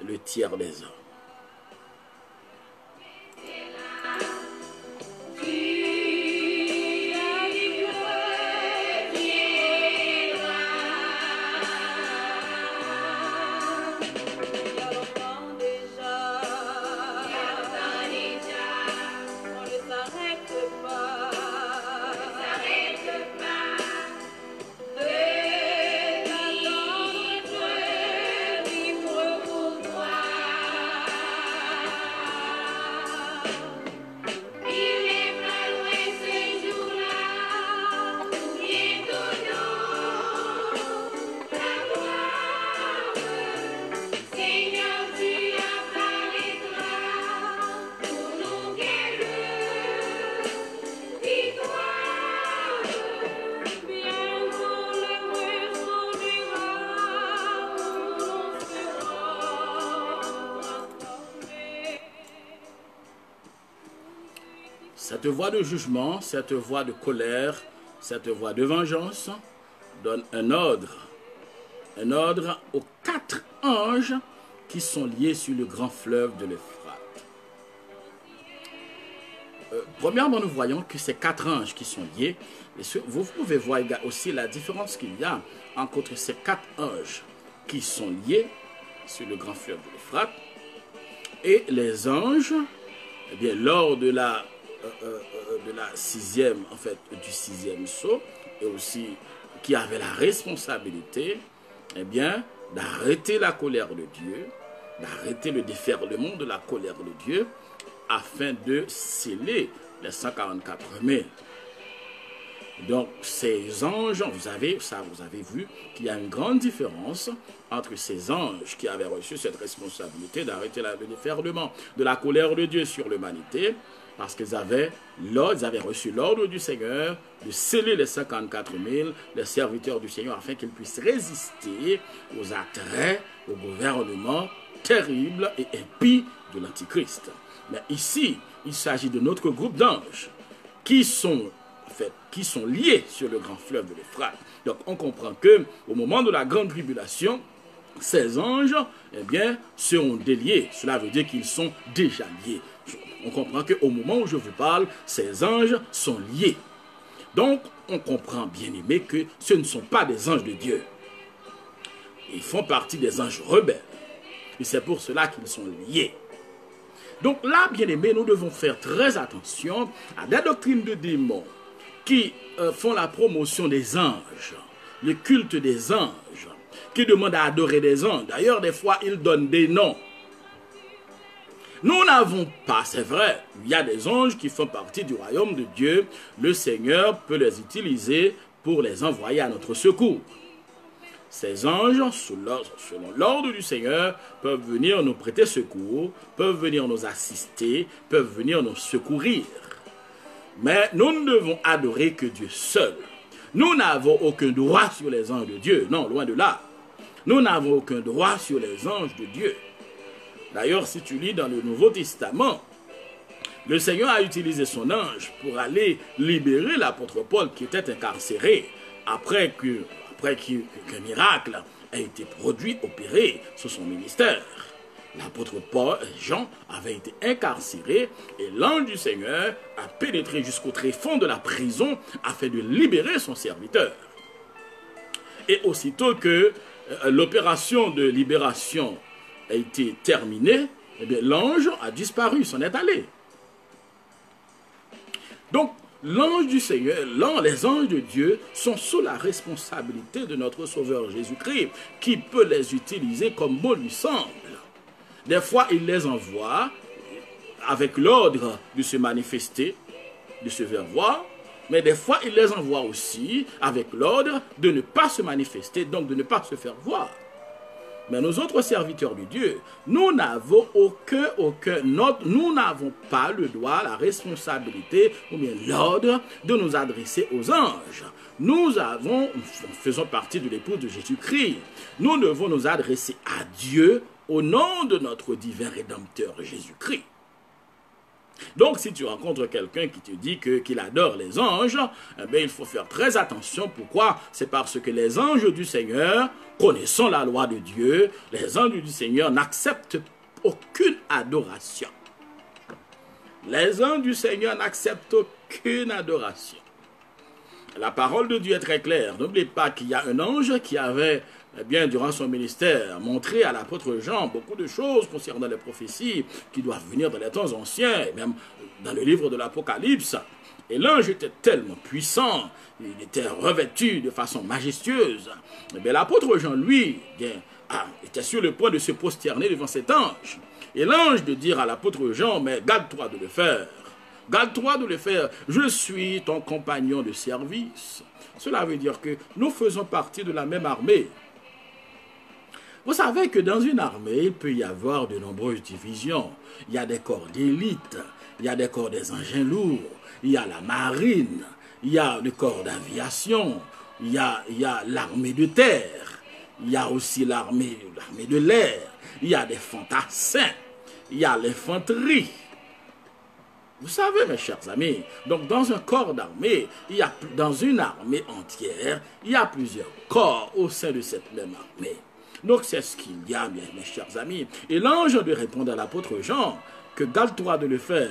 le tiers des hommes. Cette voix de jugement, cette voix de colère, cette voix de vengeance donne un ordre aux 4 anges qui sont liés sur le grand fleuve de l'Euphrate. Premièrement, nous voyons que ces 4 anges qui sont liés, vous pouvez voir aussi la différence qu'il y a entre ces 4 anges qui sont liés sur le grand fleuve de l'Euphrate et les anges, eh bien, lors de la sixième, en fait, du 6e sceau, et aussi qui avait la responsabilité, eh bien, d'arrêter la colère de Dieu, d'arrêter le déferlement de la colère de Dieu, afin de sceller les 144 000. Donc, ces anges, vous avez vu qu'il y a une grande différence entre ces anges qui avaient reçu cette responsabilité d'arrêter le déferlement de la colère de Dieu sur l'humanité, parce qu'ils avaient reçu l'ordre du Seigneur de sceller les 54 000, les serviteurs du Seigneur, afin qu'ils puissent résister aux attraits, au gouvernement terrible et impie de l'Antichrist. Mais ici, il s'agit de notre groupe d'anges qui sont liés sur le grand fleuve de l'Euphrate. Donc on comprend que au moment de la grande tribulation, ces anges, eh bien, seront déliés. Cela veut dire qu'ils sont déjà liés. On comprend qu'au moment où je vous parle, ces anges sont liés. Donc, on comprend, bien aimé, que ce ne sont pas des anges de Dieu. Ils font partie des anges rebelles. Et c'est pour cela qu'ils sont liés. Donc là, bien aimé, nous devons faire très attention à des doctrines de démons qui font la promotion des anges, le culte des anges, qui demandent à adorer des anges. D'ailleurs, des fois, ils donnent des noms. Nous n'avons pas, c'est vrai, il y a des anges qui font partie du royaume de Dieu. Le Seigneur peut les utiliser pour les envoyer à notre secours. Ces anges, selon l'ordre du Seigneur, peuvent venir nous prêter secours, peuvent venir nous assister, peuvent venir nous secourir. Mais nous ne devons adorer que Dieu seul. Nous n'avons aucun droit sur les anges de Dieu. Non, loin de là. Nous n'avons aucun droit sur les anges de Dieu. D'ailleurs, si tu lis dans le Nouveau Testament, le Seigneur a utilisé son ange pour aller libérer l'apôtre Paul qui était incarcéré après qu'un miracle a été produit, opéré sur son ministère. L'apôtre Paul, Jean, avait été incarcéré et l'ange du Seigneur a pénétré jusqu'au tréfonds de la prison afin de libérer son serviteur. Et aussitôt que l'opération de libération a été terminée, eh bien, l'ange a disparu, s'en est allé. Donc, l'ange du Seigneur, les anges de Dieu sont sous la responsabilité de notre Sauveur Jésus-Christ, qui peut les utiliser comme bon lui semble. Des fois, il les envoie avec l'ordre de se manifester, de se faire voir, mais des fois, il les envoie aussi avec l'ordre de ne pas se manifester, donc de ne pas se faire voir. Mais nous autres serviteurs de Dieu, nous n'avons nous n'avons pas le droit, la responsabilité ou bien l'ordre de nous adresser aux anges. Nous faisons partie de l'épouse de Jésus-Christ. Nous devons nous adresser à Dieu au nom de notre divin Rédempteur Jésus-Christ. Donc, si tu rencontres quelqu'un qui te dit qu'il adore les anges, eh bien, il faut faire très attention. Pourquoi? C'est parce que les anges du Seigneur, connaissant la loi de Dieu, les anges du Seigneur n'acceptent aucune adoration. Les anges du Seigneur n'acceptent aucune adoration. La parole de Dieu est très claire. N'oubliez pas qu'il y a un ange qui avait, eh bien, durant son ministère, montré à l'apôtre Jean beaucoup de choses concernant les prophéties qui doivent venir dans les temps anciens, et même dans le livre de l'Apocalypse. Et l'ange était tellement puissant, il était revêtu de façon majestueuse. Eh bien, l'apôtre Jean, lui, était sur le point de se prosterner devant cet ange. Et l'ange de dire à l'apôtre Jean, mais garde-toi de le faire. Garde-toi de le faire. Je suis ton compagnon de service. Cela veut dire que nous faisons partie de la même armée. Vous savez que dans une armée, il peut y avoir de nombreuses divisions. Il y a des corps d'élite, il y a des corps des engins lourds, il y a la marine, il y a le corps d'aviation, il y a l'armée de terre, il y a aussi l'armée de l'air, il y a des fantassins, il y a l'infanterie. Vous savez, mes chers amis, donc dans un corps d'armée, dans une armée entière, il y a plusieurs corps au sein de cette même armée. Donc c'est ce qu'il y a, mes chers amis. Et l'ange lui répond à l'apôtre Jean que garde-toi de le faire.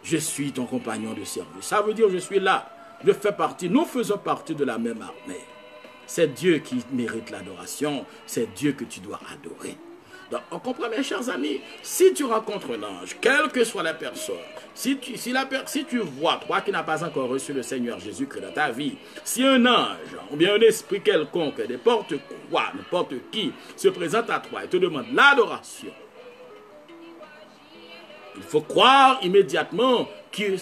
Je suis ton compagnon de service. Ça veut dire je suis là. Je fais partie, nous faisons partie de la même armée. C'est Dieu qui mérite l'adoration. C'est Dieu que tu dois adorer. Donc, on comprend, mes chers amis, si tu rencontres un ange, quelle que soit la personne, si tu vois, toi qui n'as pas encore reçu le Seigneur Jésus-Christ dans ta vie, si un ange ou bien un esprit quelconque, n'importe quoi, n'importe qui, se présente à toi et te demande l'adoration, il faut croire immédiatement qu'il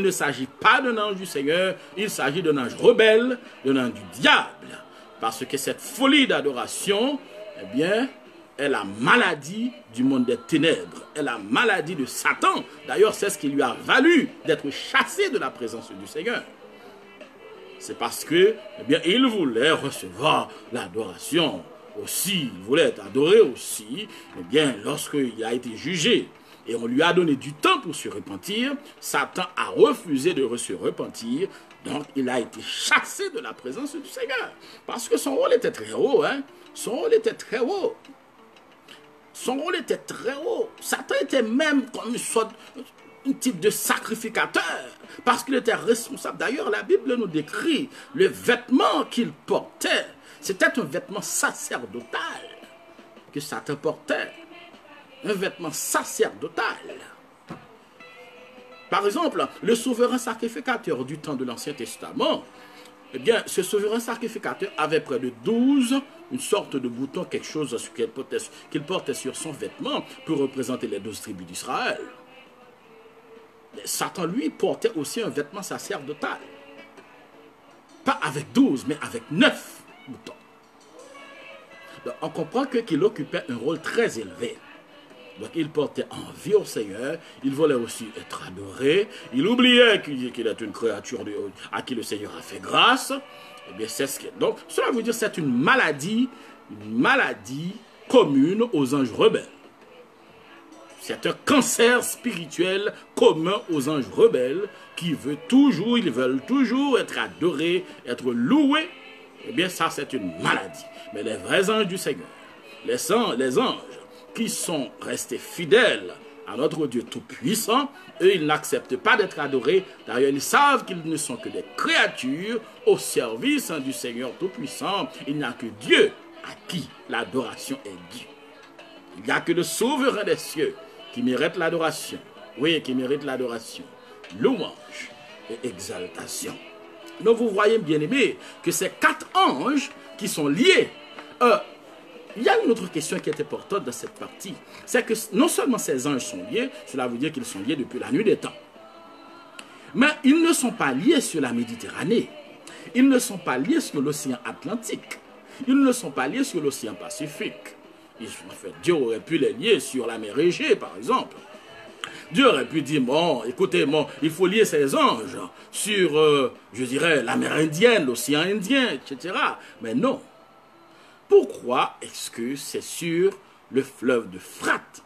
ne s'agit pas d'un ange du Seigneur, il s'agit d'un ange rebelle, d'un ange du diable. Parce que cette folie d'adoration, eh bien, est la maladie du monde des ténèbres, est la maladie de Satan. D'ailleurs, c'est ce qui lui a valu d'être chassé de la présence du Seigneur. C'est parce que, eh bien, il voulait recevoir l'adoration aussi, il voulait être adoré aussi, eh bien, lorsqu'il a été jugé et on lui a donné du temps pour se repentir, Satan a refusé de se repentir, donc il a été chassé de la présence du Seigneur. Parce que son rôle était très haut, hein? Son rôle était très haut. Son rôle était très haut. Satan était même comme un type de sacrificateur, parce qu'il était responsable. D'ailleurs, la Bible nous décrit le vêtement qu'il portait. C'était un vêtement sacerdotal que Satan portait. Un vêtement sacerdotal. Par exemple, le souverain sacrificateur du temps de l'Ancien Testament, eh bien, ce souverain sacrificateur avait près de 12, une sorte de bouton, quelque chose qu'il portait sur son vêtement pour représenter les 12 tribus d'Israël. Satan, lui, portait aussi un vêtement sacerdotal. Pas avec 12, mais avec 9 boutons. Donc, on comprend qu'il occupait un rôle très élevé. Donc il portait envie au Seigneur, il voulait aussi être adoré, il oubliait qu'il est une créature à qui le Seigneur a fait grâce. Eh bien, c'est ce que... Donc cela veut dire que c'est une maladie commune aux anges rebelles. C'est un cancer spirituel commun aux anges rebelles ils veulent toujours être adorés, être loués. Eh bien, ça c'est une maladie. Mais les vrais anges du Seigneur, les anges, qui sont restés fidèles à notre Dieu Tout-Puissant, eux, ils n'acceptent pas d'être adorés. D'ailleurs, ils savent qu'ils ne sont que des créatures au service du Seigneur Tout-Puissant. Il n'y a que Dieu à qui l'adoration est due. Il n'y a que le souverain des cieux qui mérite l'adoration. Oui, qui mérite l'adoration, louange et exaltation. Donc, vous voyez, bien aimé, que ces 4 anges qui sont liés, il y a une autre question qui est importante dans cette partie. C'est que non seulement ces anges sont liés, cela veut dire qu'ils sont liés depuis la nuit des temps. Mais ils ne sont pas liés sur la Méditerranée. Ils ne sont pas liés sur l'océan Atlantique. Ils ne sont pas liés sur l'océan Pacifique. En fait, Dieu aurait pu les lier sur la mer Égée, par exemple. Dieu aurait pu dire, bon, écoutez, bon, il faut lier ces anges sur, je dirais, la mer Indienne, l'océan Indien, etc. Mais non. Pourquoi est-ce que c'est sur le fleuve de Frate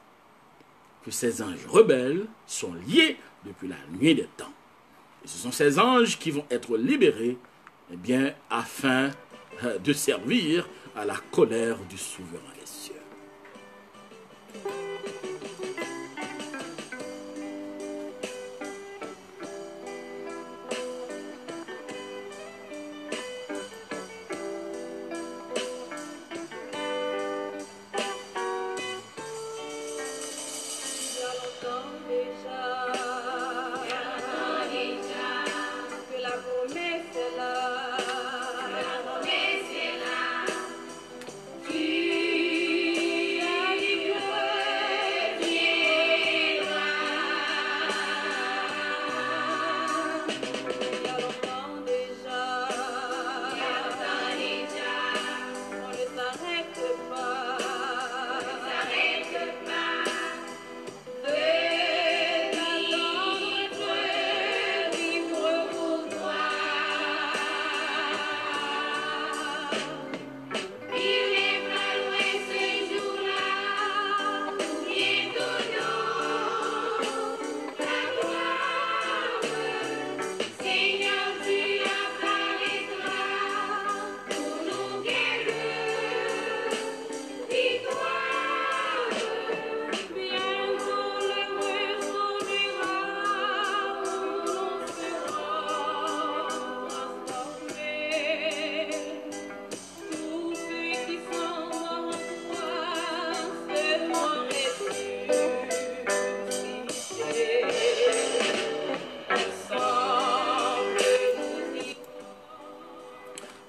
que ces anges rebelles sont liés depuis la nuit des temps? Et ce sont ces anges qui vont être libérés, eh bien, afin de servir à la colère du souverain des cieux.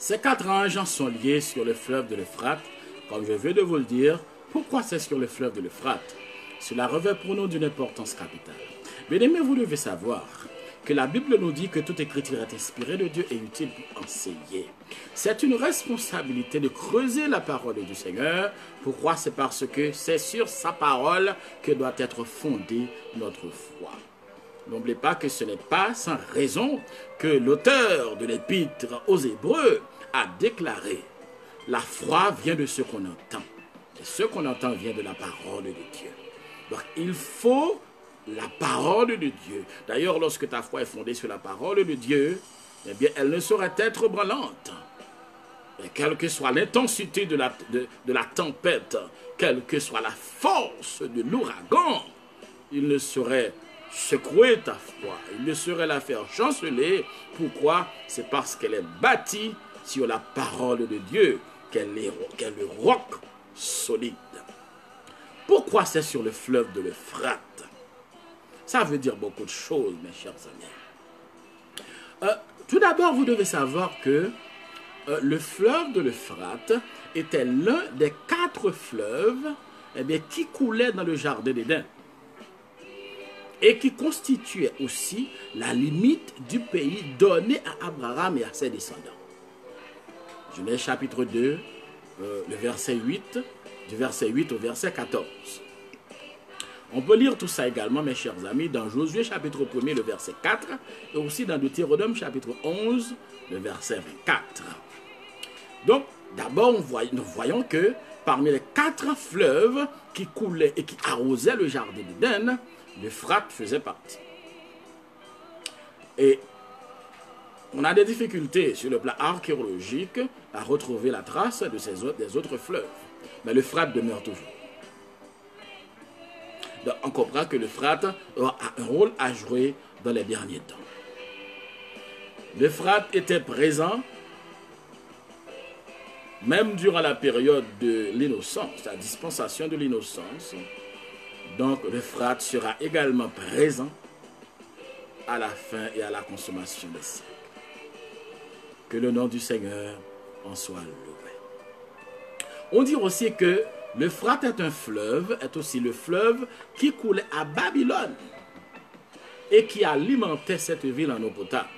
Ces 4 anges sont liés sur le fleuve de l'Euphrate, comme je viens de vous le dire. Pourquoi c'est sur le fleuve de l'Euphrate? Cela revêt pour nous d'une importance capitale. Bien-aimés, vous devez savoir que la Bible nous dit que toute écriture est inspirée de Dieu et utile pour enseigner. C'est une responsabilité de creuser la parole du Seigneur. Pourquoi? C'est parce que c'est sur sa parole que doit être fondée notre foi. N'oubliez pas que ce n'est pas sans raison que l'auteur de l'épître aux Hébreux a déclaré « La foi vient de ce qu'on entend, et ce qu'on entend vient de la parole de Dieu. » Donc il faut la parole de Dieu. D'ailleurs, lorsque ta foi est fondée sur la parole de Dieu, eh bien, elle ne saurait être branlante. Et quelle que soit l'intensité de la tempête, quelle que soit la force de l'ouragan, il ne saurait secouer ta foi, il ne saurait la faire chanceler. Pourquoi? C'est parce qu'elle est bâtie sur la parole de Dieu, qu'elle est le roc solide. Pourquoi c'est sur le fleuve de l'Euphrate? Ça veut dire beaucoup de choses, mes chers amis. Tout d'abord, vous devez savoir que le fleuve de l'Euphrate était l'un des 4 fleuves qui coulaient dans le jardin d'Éden et qui constituait aussi la limite du pays donné à Abraham et à ses descendants. Genèse chapitre 2, le verset 8, du verset 8 au verset 14. On peut lire tout ça également, mes chers amis, dans Josué chapitre 1, le verset 4, et aussi dans Deutéronome chapitre 11, le verset 24. Donc, d'abord, nous voyons que parmi les 4 fleuves qui coulaient et qui arrosaient le jardin d'Éden, l'Euphrate faisait partie. Et on a des difficultés sur le plan archéologique à retrouver la trace de des autres fleuves. Mais l'Euphrate demeure toujours. Donc, on comprend que l'Euphrate a un rôle à jouer dans les derniers temps. L'Euphrate était présent même durant la période de l'innocence, la dispensation de l'innocence. Donc l'Euphrate sera également présent à la fin et à la consommation des siècles. Que le nom du Seigneur en soit loué. On dit aussi que l'Euphrate est aussi le fleuve qui coulait à Babylone et qui alimentait cette ville en eau potable.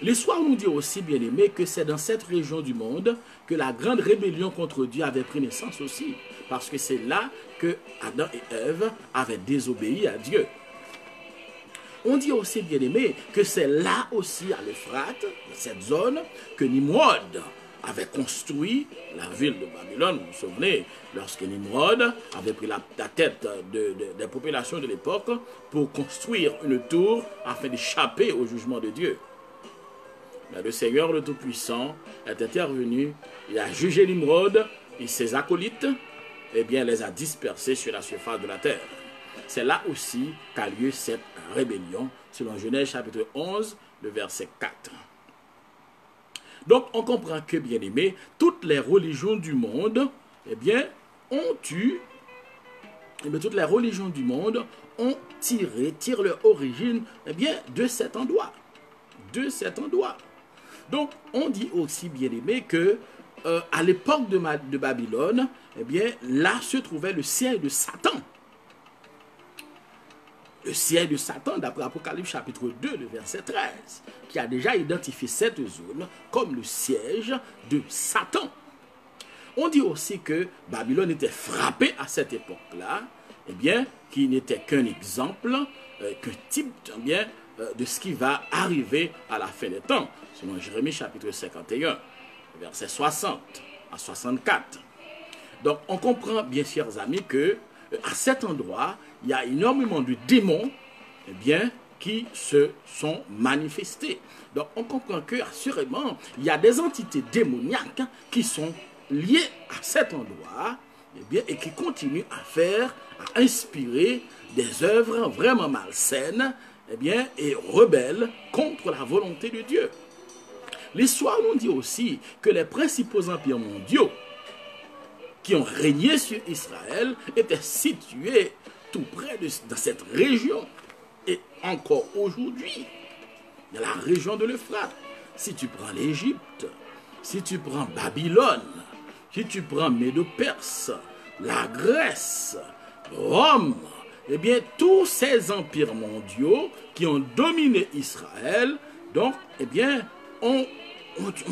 L'histoire nous dit aussi, bien aimé, que c'est dans cette région du monde que la grande rébellion contre Dieu avait pris naissance aussi. Parce que c'est là que Adam et Ève avaient désobéi à Dieu. On dit aussi, bien aimé, que c'est là aussi à l'Euphrate, dans cette zone, que Nimrod avait construit la ville de Babylone. Vous vous souvenez, lorsque Nimrod avait pris la tête des populations de l'époque pour construire une tour afin d'échapper au jugement de Dieu. Mais le Seigneur le Tout-Puissant est intervenu et a jugé Nimrod et ses acolytes, et bien les a dispersés sur la surface de la terre. C'est là aussi qu'a lieu cette rébellion, selon Genèse chapitre 11, le verset 4. Donc on comprend que, bien aimé, toutes les religions du monde, eh bien, toutes les religions du monde tirent leur origine, eh bien, de cet endroit. De cet endroit. Donc, on dit aussi, bien aimé, que à l'époque de Babylone, eh bien, là se trouvait le siège de Satan. Le siège de Satan, d'après Apocalypse chapitre 2, le verset 13, qui a déjà identifié cette zone comme le siège de Satan. On dit aussi que Babylone était frappée à cette époque-là, eh bien, qui n'était qu'un exemple, qu'un type, eh bien, de ce qui va arriver à la fin des temps, selon Jérémie chapitre 51, verset 60 à 64. Donc, on comprend, bien chers amis, que à cet endroit, il y a énormément de démons, eh bien, qui se sont manifestés. Donc, on comprend que, assurément, il y a des entités démoniaques qui sont liées à cet endroit, eh bien, et qui continuent à inspirer des œuvres vraiment malsaines, eh bien, et rebelles contre la volonté de Dieu. L'histoire nous dit aussi que les principaux empires mondiaux qui ont régné sur Israël étaient situés tout près dans cette région. Et encore aujourd'hui, dans la région de l'Euphrate. si tu prends l'Égypte, si tu prends Babylone, si tu prends Médo-Perse, la Grèce, Rome, eh bien, tous ces empires mondiaux qui ont dominé Israël, donc, eh bien, on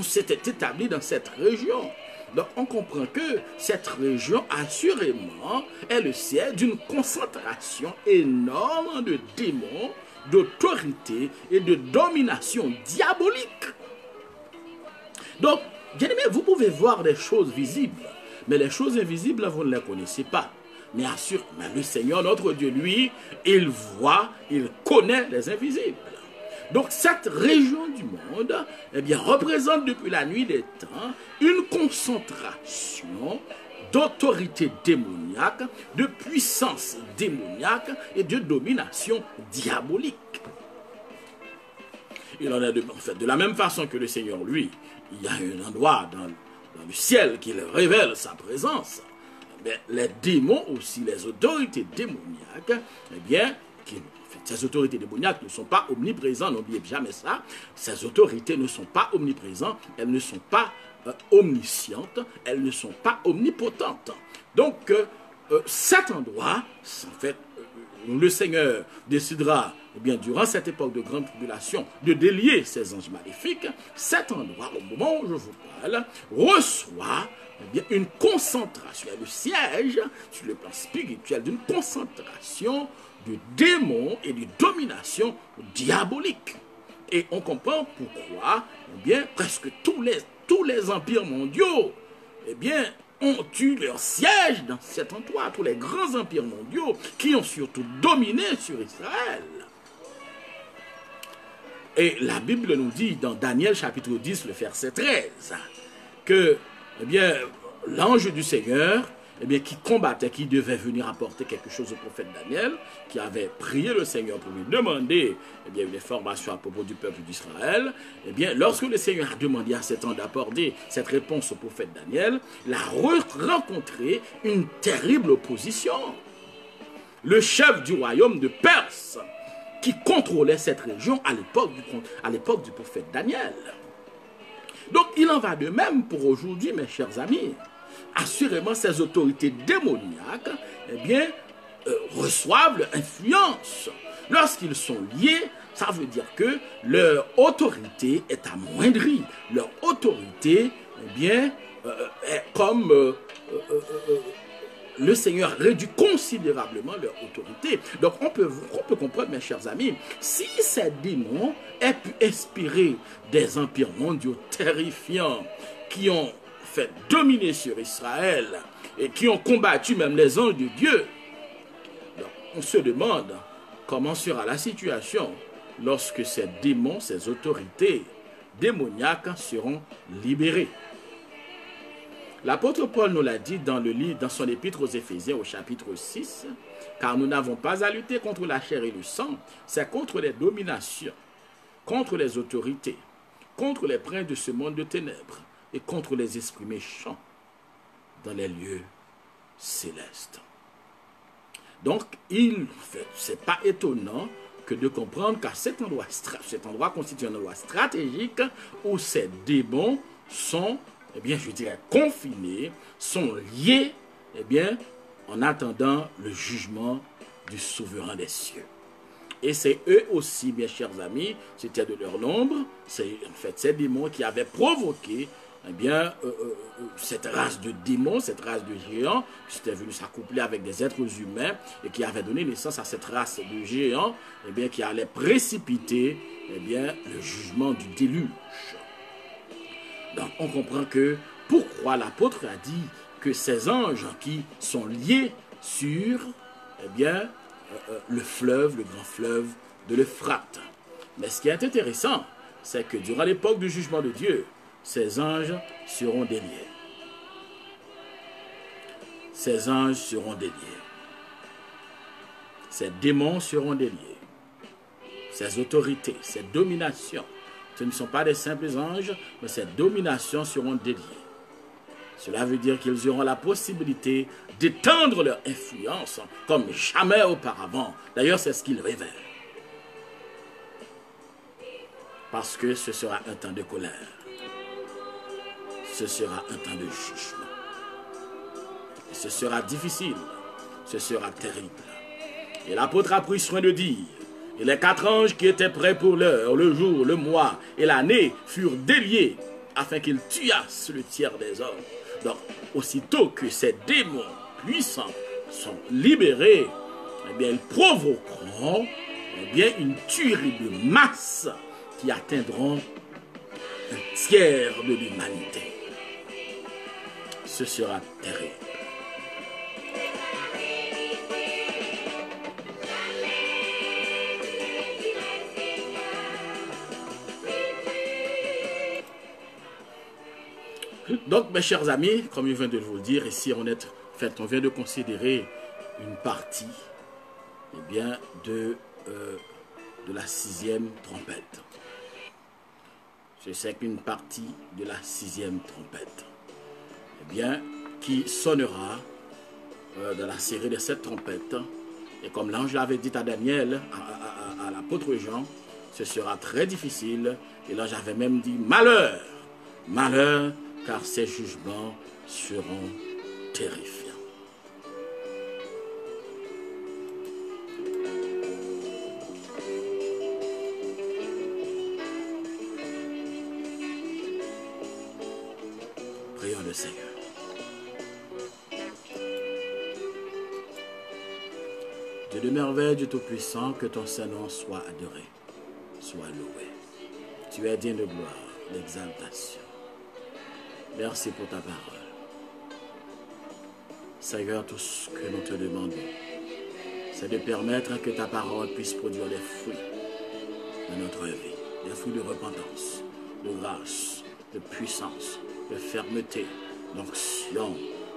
s'était établi dans cette région. Donc, on comprend que cette région, assurément, est le siège d'une concentration énorme de démons, d'autorité et de domination diabolique. Donc, bien aimé, vous pouvez voir des choses visibles, mais les choses invisibles, vous ne les connaissez pas. Mais assurément, le Seigneur, notre Dieu, lui, il voit, il connaît les invisibles. Donc cette région du monde, eh bien, représente depuis la nuit des temps une concentration d'autorité démoniaque, de puissance démoniaque et de domination diabolique. Il en est de la même façon que le Seigneur, lui, il y a un endroit dans le ciel qui révèle sa présence. Mais les démons aussi, les autorités démoniaques, eh bien, ces autorités démoniaques ne sont pas omniprésentes, n'oubliez jamais ça. Ces autorités ne sont pas omniprésentes, elles ne sont pas omniscientes, elles ne sont pas omnipotentes. Donc, cet endroit, en fait, le Seigneur décidera, eh bien, durant cette époque de grande tribulation, de délier ces anges maléfiques. Cet endroit, au moment où je vous parle, reçoit eh bien, une concentration, le siège sur le plan spirituel d'une concentration de démons et de domination diabolique. Et on comprend pourquoi, eh bien, presque tous les empires mondiaux, eh bien, ont eu leur siège dans cet endroit. Tous les grands empires mondiaux qui ont surtout dominé sur Israël. Et la Bible nous dit dans Daniel chapitre 10, le verset 13, que, eh bien, l'ange du Seigneur, eh bien, qui combattait, qui devait venir apporter quelque chose au prophète Daniel, qui avait prié le Seigneur pour lui demander eh bien, une information à propos du peuple d'Israël, eh bien, lorsque le Seigneur a demandé à cet ange d'apporter cette réponse au prophète Daniel, il a rencontré une terrible opposition. Le chef du royaume de Perse, qui contrôlait cette région à l'époque du prophète Daniel. Donc, il en va de même pour aujourd'hui, mes chers amis. Assurément, ces autorités démoniaques, eh bien, reçoivent leur influence. Lorsqu'ils sont liés, ça veut dire que leur autorité est amoindrie. Leur autorité, eh bien, est comme le Seigneur réduit considérablement leur autorité. Donc, on peut comprendre, mes chers amis, si ces démons aient pu inspirer des empires mondiaux terrifiants qui ont fait dominer sur Israël et qui ont combattu même les anges de Dieu. Donc, on se demande comment sera la situation lorsque ces démons, ces autorités démoniaques seront libérés. L'apôtre Paul nous l'a dit dans son épître aux Éphésiens au chapitre 6, car nous n'avons pas à lutter contre la chair et le sang, c'est contre les dominations, contre les autorités, contre les princes de ce monde de ténèbres, et contre les esprits méchants dans les lieux célestes. Donc, c'est pas étonnant que de comprendre qu'à cet endroit constitue un endroit stratégique où ces démons sont, eh bien, je dirais, confinés, sont liés, eh bien, en attendant le jugement du souverain des cieux. Et c'est eux aussi, mes chers amis, c'était de leur nombre, c'est en fait ces démons qui avaient provoqué eh bien, cette race de démons, cette race de géants, qui s'était venue s'accoupler avec des êtres humains et qui avait donné naissance à cette race de géants, eh bien, qui allait précipiter eh bien, le jugement du déluge. Donc, on comprend que pourquoi l'apôtre a dit que ces anges qui sont liés sur eh bien, le fleuve, le grand fleuve de l'Euphrate. Mais ce qui est intéressant, c'est que durant l'époque du jugement de Dieu, ces anges seront déliés. Ces anges seront déliés. Ces démons seront déliés. Ces autorités, ces dominations, ce ne sont pas des simples anges, mais ces dominations seront déliées. Cela veut dire qu'ils auront la possibilité d'étendre leur influence comme jamais auparavant. D'ailleurs, c'est ce qu'ils révèlent. Parce que ce sera un temps de colère. Ce sera un temps de jugement. Et ce sera difficile. Ce sera terrible. Et l'apôtre a pris soin de dire, et les 4 anges qui étaient prêts pour l'heure, le jour, le mois et l'année furent déliés afin qu'ils tuassent le tiers des hommes. Donc, aussitôt que ces démons puissants sont libérés, eh bien, ils provoqueront une tuerie de masse qui atteindront un tiers de l'humanité. Ce sera terrible. Donc, mes chers amis, comme je viens de vous le dire, ici, on vient de considérer une partie eh bien, de la 6e trompette. Je sais qu'une partie de la 6e trompette, eh bien, qui sonnera dans la série de 7 trompettes. Et comme l'ange l'avait dit à Daniel, à l'apôtre Jean, ce sera très difficile. Et l'ange avait même dit, malheur, malheur, car ces jugements seront terrifiants. Prions le Seigneur. Dieu de merveille, Dieu Tout-Puissant, que ton Saint-Nom soit adoré, soit loué. Tu es digne de gloire, d'exaltation. Merci pour ta parole. Seigneur, tout ce que nous te demandons, c'est de permettre que ta parole puisse produire des fruits dans notre vie, des fruits de repentance, de grâce, de puissance, de fermeté, d'onction,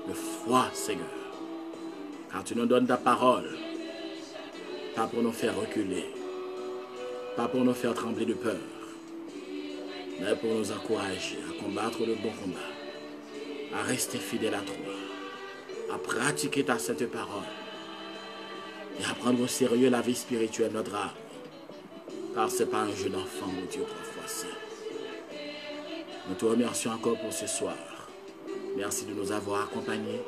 de foi, Seigneur. Car tu nous donnes ta parole, pas pour nous faire reculer, pas pour nous faire trembler de peur, mais pour nous encourager à combattre le bon combat, à rester fidèle à toi, à pratiquer ta sainte parole et à prendre au sérieux la vie spirituelle de notre âme. Car ce n'est pas un jeu d'enfant, mon Dieu, 3 fois saint. Nous te remercions encore pour ce soir. Merci de nous avoir accompagnés,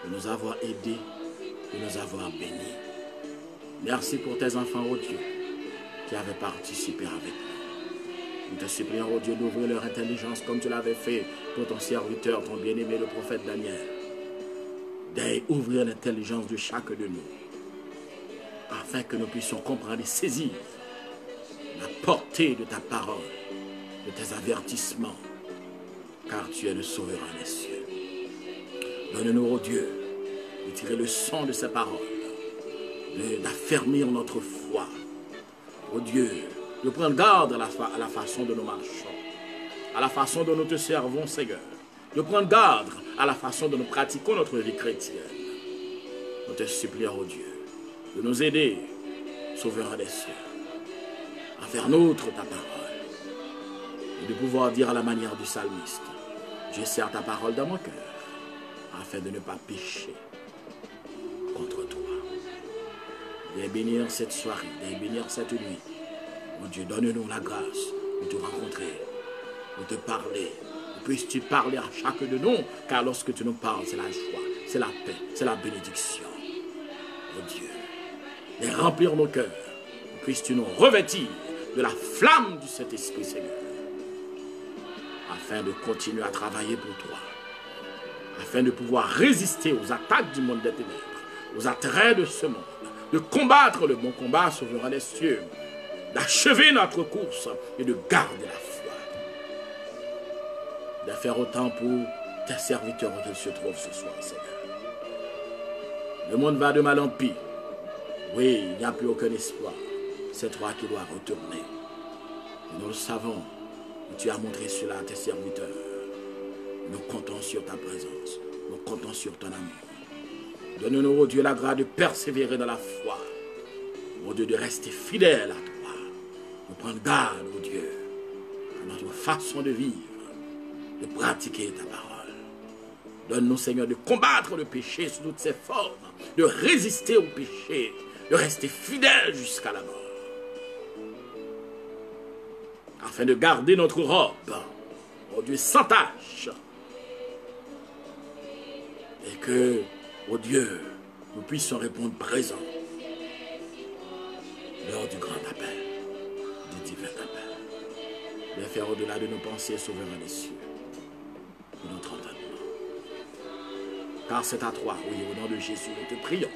de nous avoir aidés, de nous avoir bénis. Merci pour tes enfants, oh Dieu, qui avaient participé avec nous. Nous te supplions, oh Dieu, d'ouvrir leur intelligence comme tu l'avais fait pour ton serviteur, ton bien-aimé, le prophète Daniel. D'ouvrir l'intelligence de chacun de nous, afin que nous puissions comprendre et saisir la portée de ta parole, de tes avertissements, car tu es le sauveur des cieux. Donne-nous, oh Dieu, de tirer le son de ces paroles, d'affermir notre foi. Oh Dieu, de prendre garde à la façon dont nous marchons, à la façon dont nous te servons, Seigneur. De prendre garde à la façon dont nous pratiquons notre vie chrétienne. Nous te supplions, oh Dieu, de nous aider, Sauveur des cieux, à faire nôtre ta parole et de pouvoir dire à la manière du psalmiste, je sers ta parole dans mon cœur afin de ne pas pécher contre toi. Viens bénir cette soirée, viens bénir cette nuit. Mon Dieu, donne-nous la grâce de te rencontrer, de te parler. Puisses-tu parler à chacun de nous, car lorsque tu nous parles, c'est la joie, c'est la paix, c'est la bénédiction. Oh Dieu, et remplir nos cœurs, puisses-tu nous revêtir de la flamme du Saint-Esprit, Seigneur, afin de continuer à travailler pour toi, afin de pouvoir résister aux attaques du monde des ténèbres, aux attraits de ce monde, de combattre le bon combat, souverain des cieux, d'achever notre course et de garder la foi. De faire autant pour tes serviteurs où qu'ils se trouvent ce soir, Seigneur. Le monde va de mal en pis. Oui, il n'y a plus aucun espoir. C'est toi qui dois retourner. Et nous le savons. Et tu as montré cela à tes serviteurs. Nous comptons sur ta présence. Nous comptons sur ton amour. Donne-nous, oh Dieu, la grâce de persévérer dans la foi. Oh Dieu, de rester fidèle à toi. De prendre garde, oh Dieu, à notre façon de vivre, de pratiquer ta parole. Donne-nous, Seigneur, de combattre le péché sous toutes ses formes, de résister au péché, de rester fidèle jusqu'à la mort. afin de garder notre robe, oh Dieu, sans tache. Et que, oh Dieu, nous puissions répondre présent lors du grand appel, du divin appel, de faire au-delà de nos pensées souveraines des cieux, de notre entendement. Car c'est à toi, oui, au nom de Jésus, nous te prions.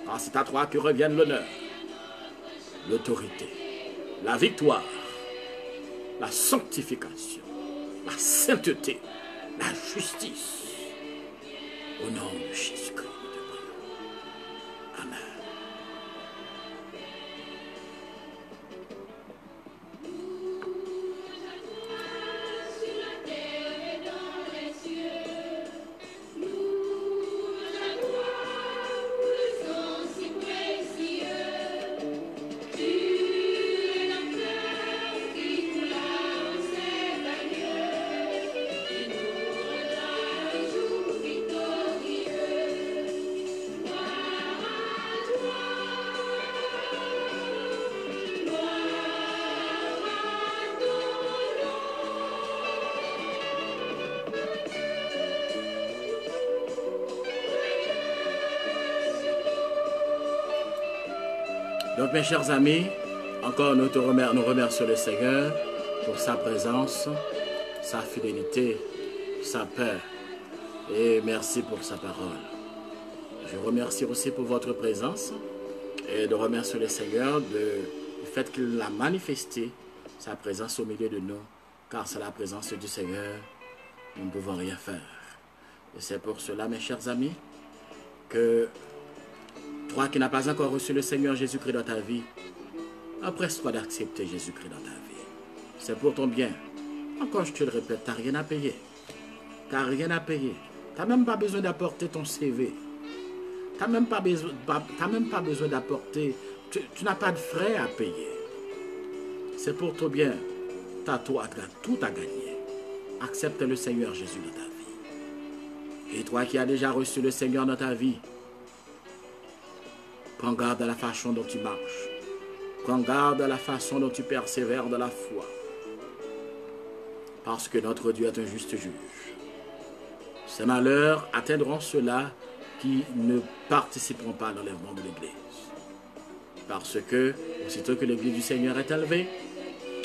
Car c'est à toi que reviennent l'honneur, l'autorité, la victoire, la sanctification, la sainteté, la justice. Au nom de Jésus-Christ, nous te prions. Amen. Donc mes chers amis, encore nous remercions le Seigneur pour sa présence, sa fidélité, sa paix et merci pour sa parole. Je remercie aussi pour votre présence et de remercier le Seigneur du fait qu'il a manifesté sa présence au milieu de nous, car c'est la présence du Seigneur, nous ne pouvons rien faire. Et c'est pour cela, mes chers amis, que toi qui n'as pas encore reçu le Seigneur Jésus-Christ dans ta vie, empresse-toi d'accepter Jésus-Christ dans ta vie. C'est pour ton bien. Encore je te le répète, tu n'as rien à payer. Tu n'as rien à payer. Tu n'as même pas besoin d'apporter ton CV. Tu n'as même pas besoin d'apporter... Tu n'as pas de frais à payer. C'est pour ton bien. Tu as tout à gagner. Accepte le Seigneur Jésus dans ta vie. Et toi qui as déjà reçu le Seigneur dans ta vie, prends garde à la façon dont tu marches. Prends garde à la façon dont tu persévères dans la foi. Parce que notre Dieu est un juste juge. Ces malheurs atteindront ceux-là qui ne participeront pas à l'enlèvement de l'Église. Parce que, aussitôt que l'Église du Seigneur est élevée,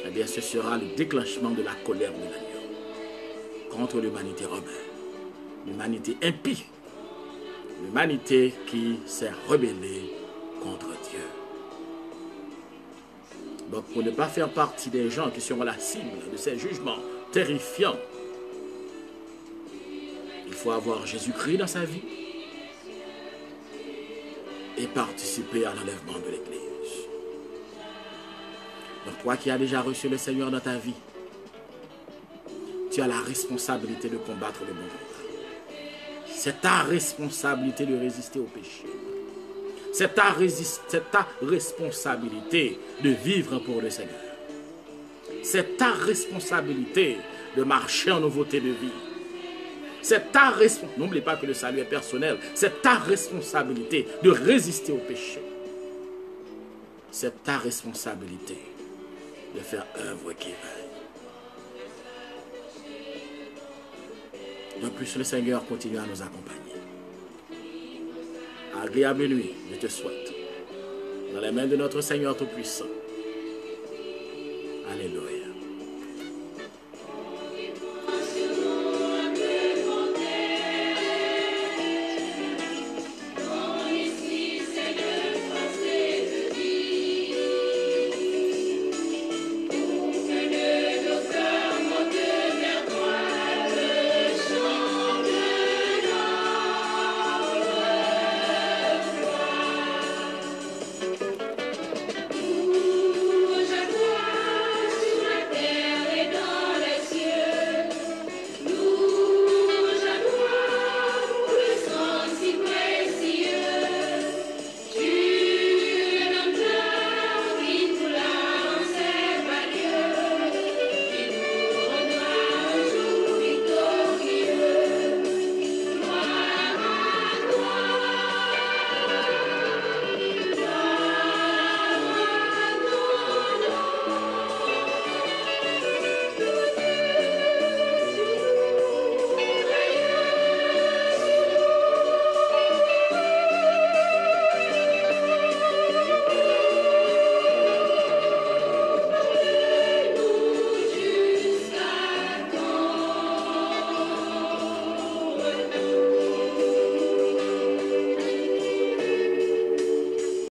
eh bien ce sera le déclenchement de la colère de l'agneau contre l'humanité rebelle, l'humanité impie, l'humanité qui s'est rebellée contre Dieu. Donc pour ne pas faire partie des gens qui seront la cible de ces jugements terrifiants, il faut avoir Jésus-Christ dans sa vie et participer à l'enlèvement de l'Église. Donc toi qui as déjà reçu le Seigneur dans ta vie, tu as la responsabilité de combattre le bon combat. C'est ta responsabilité de résister au péché. C'est ta responsabilité de vivre pour le Seigneur. C'est ta responsabilité de marcher en nouveauté de vie. C'est ta responsabilité, n'oubliez pas que le salut est personnel, c'est ta responsabilité de résister au péché. C'est ta responsabilité de faire œuvre qui vaille. De plus, le Seigneur continue à nous accompagner. Agréable nuit, je te souhaite. Dans les mains de notre Seigneur Tout-Puissant. Alléluia.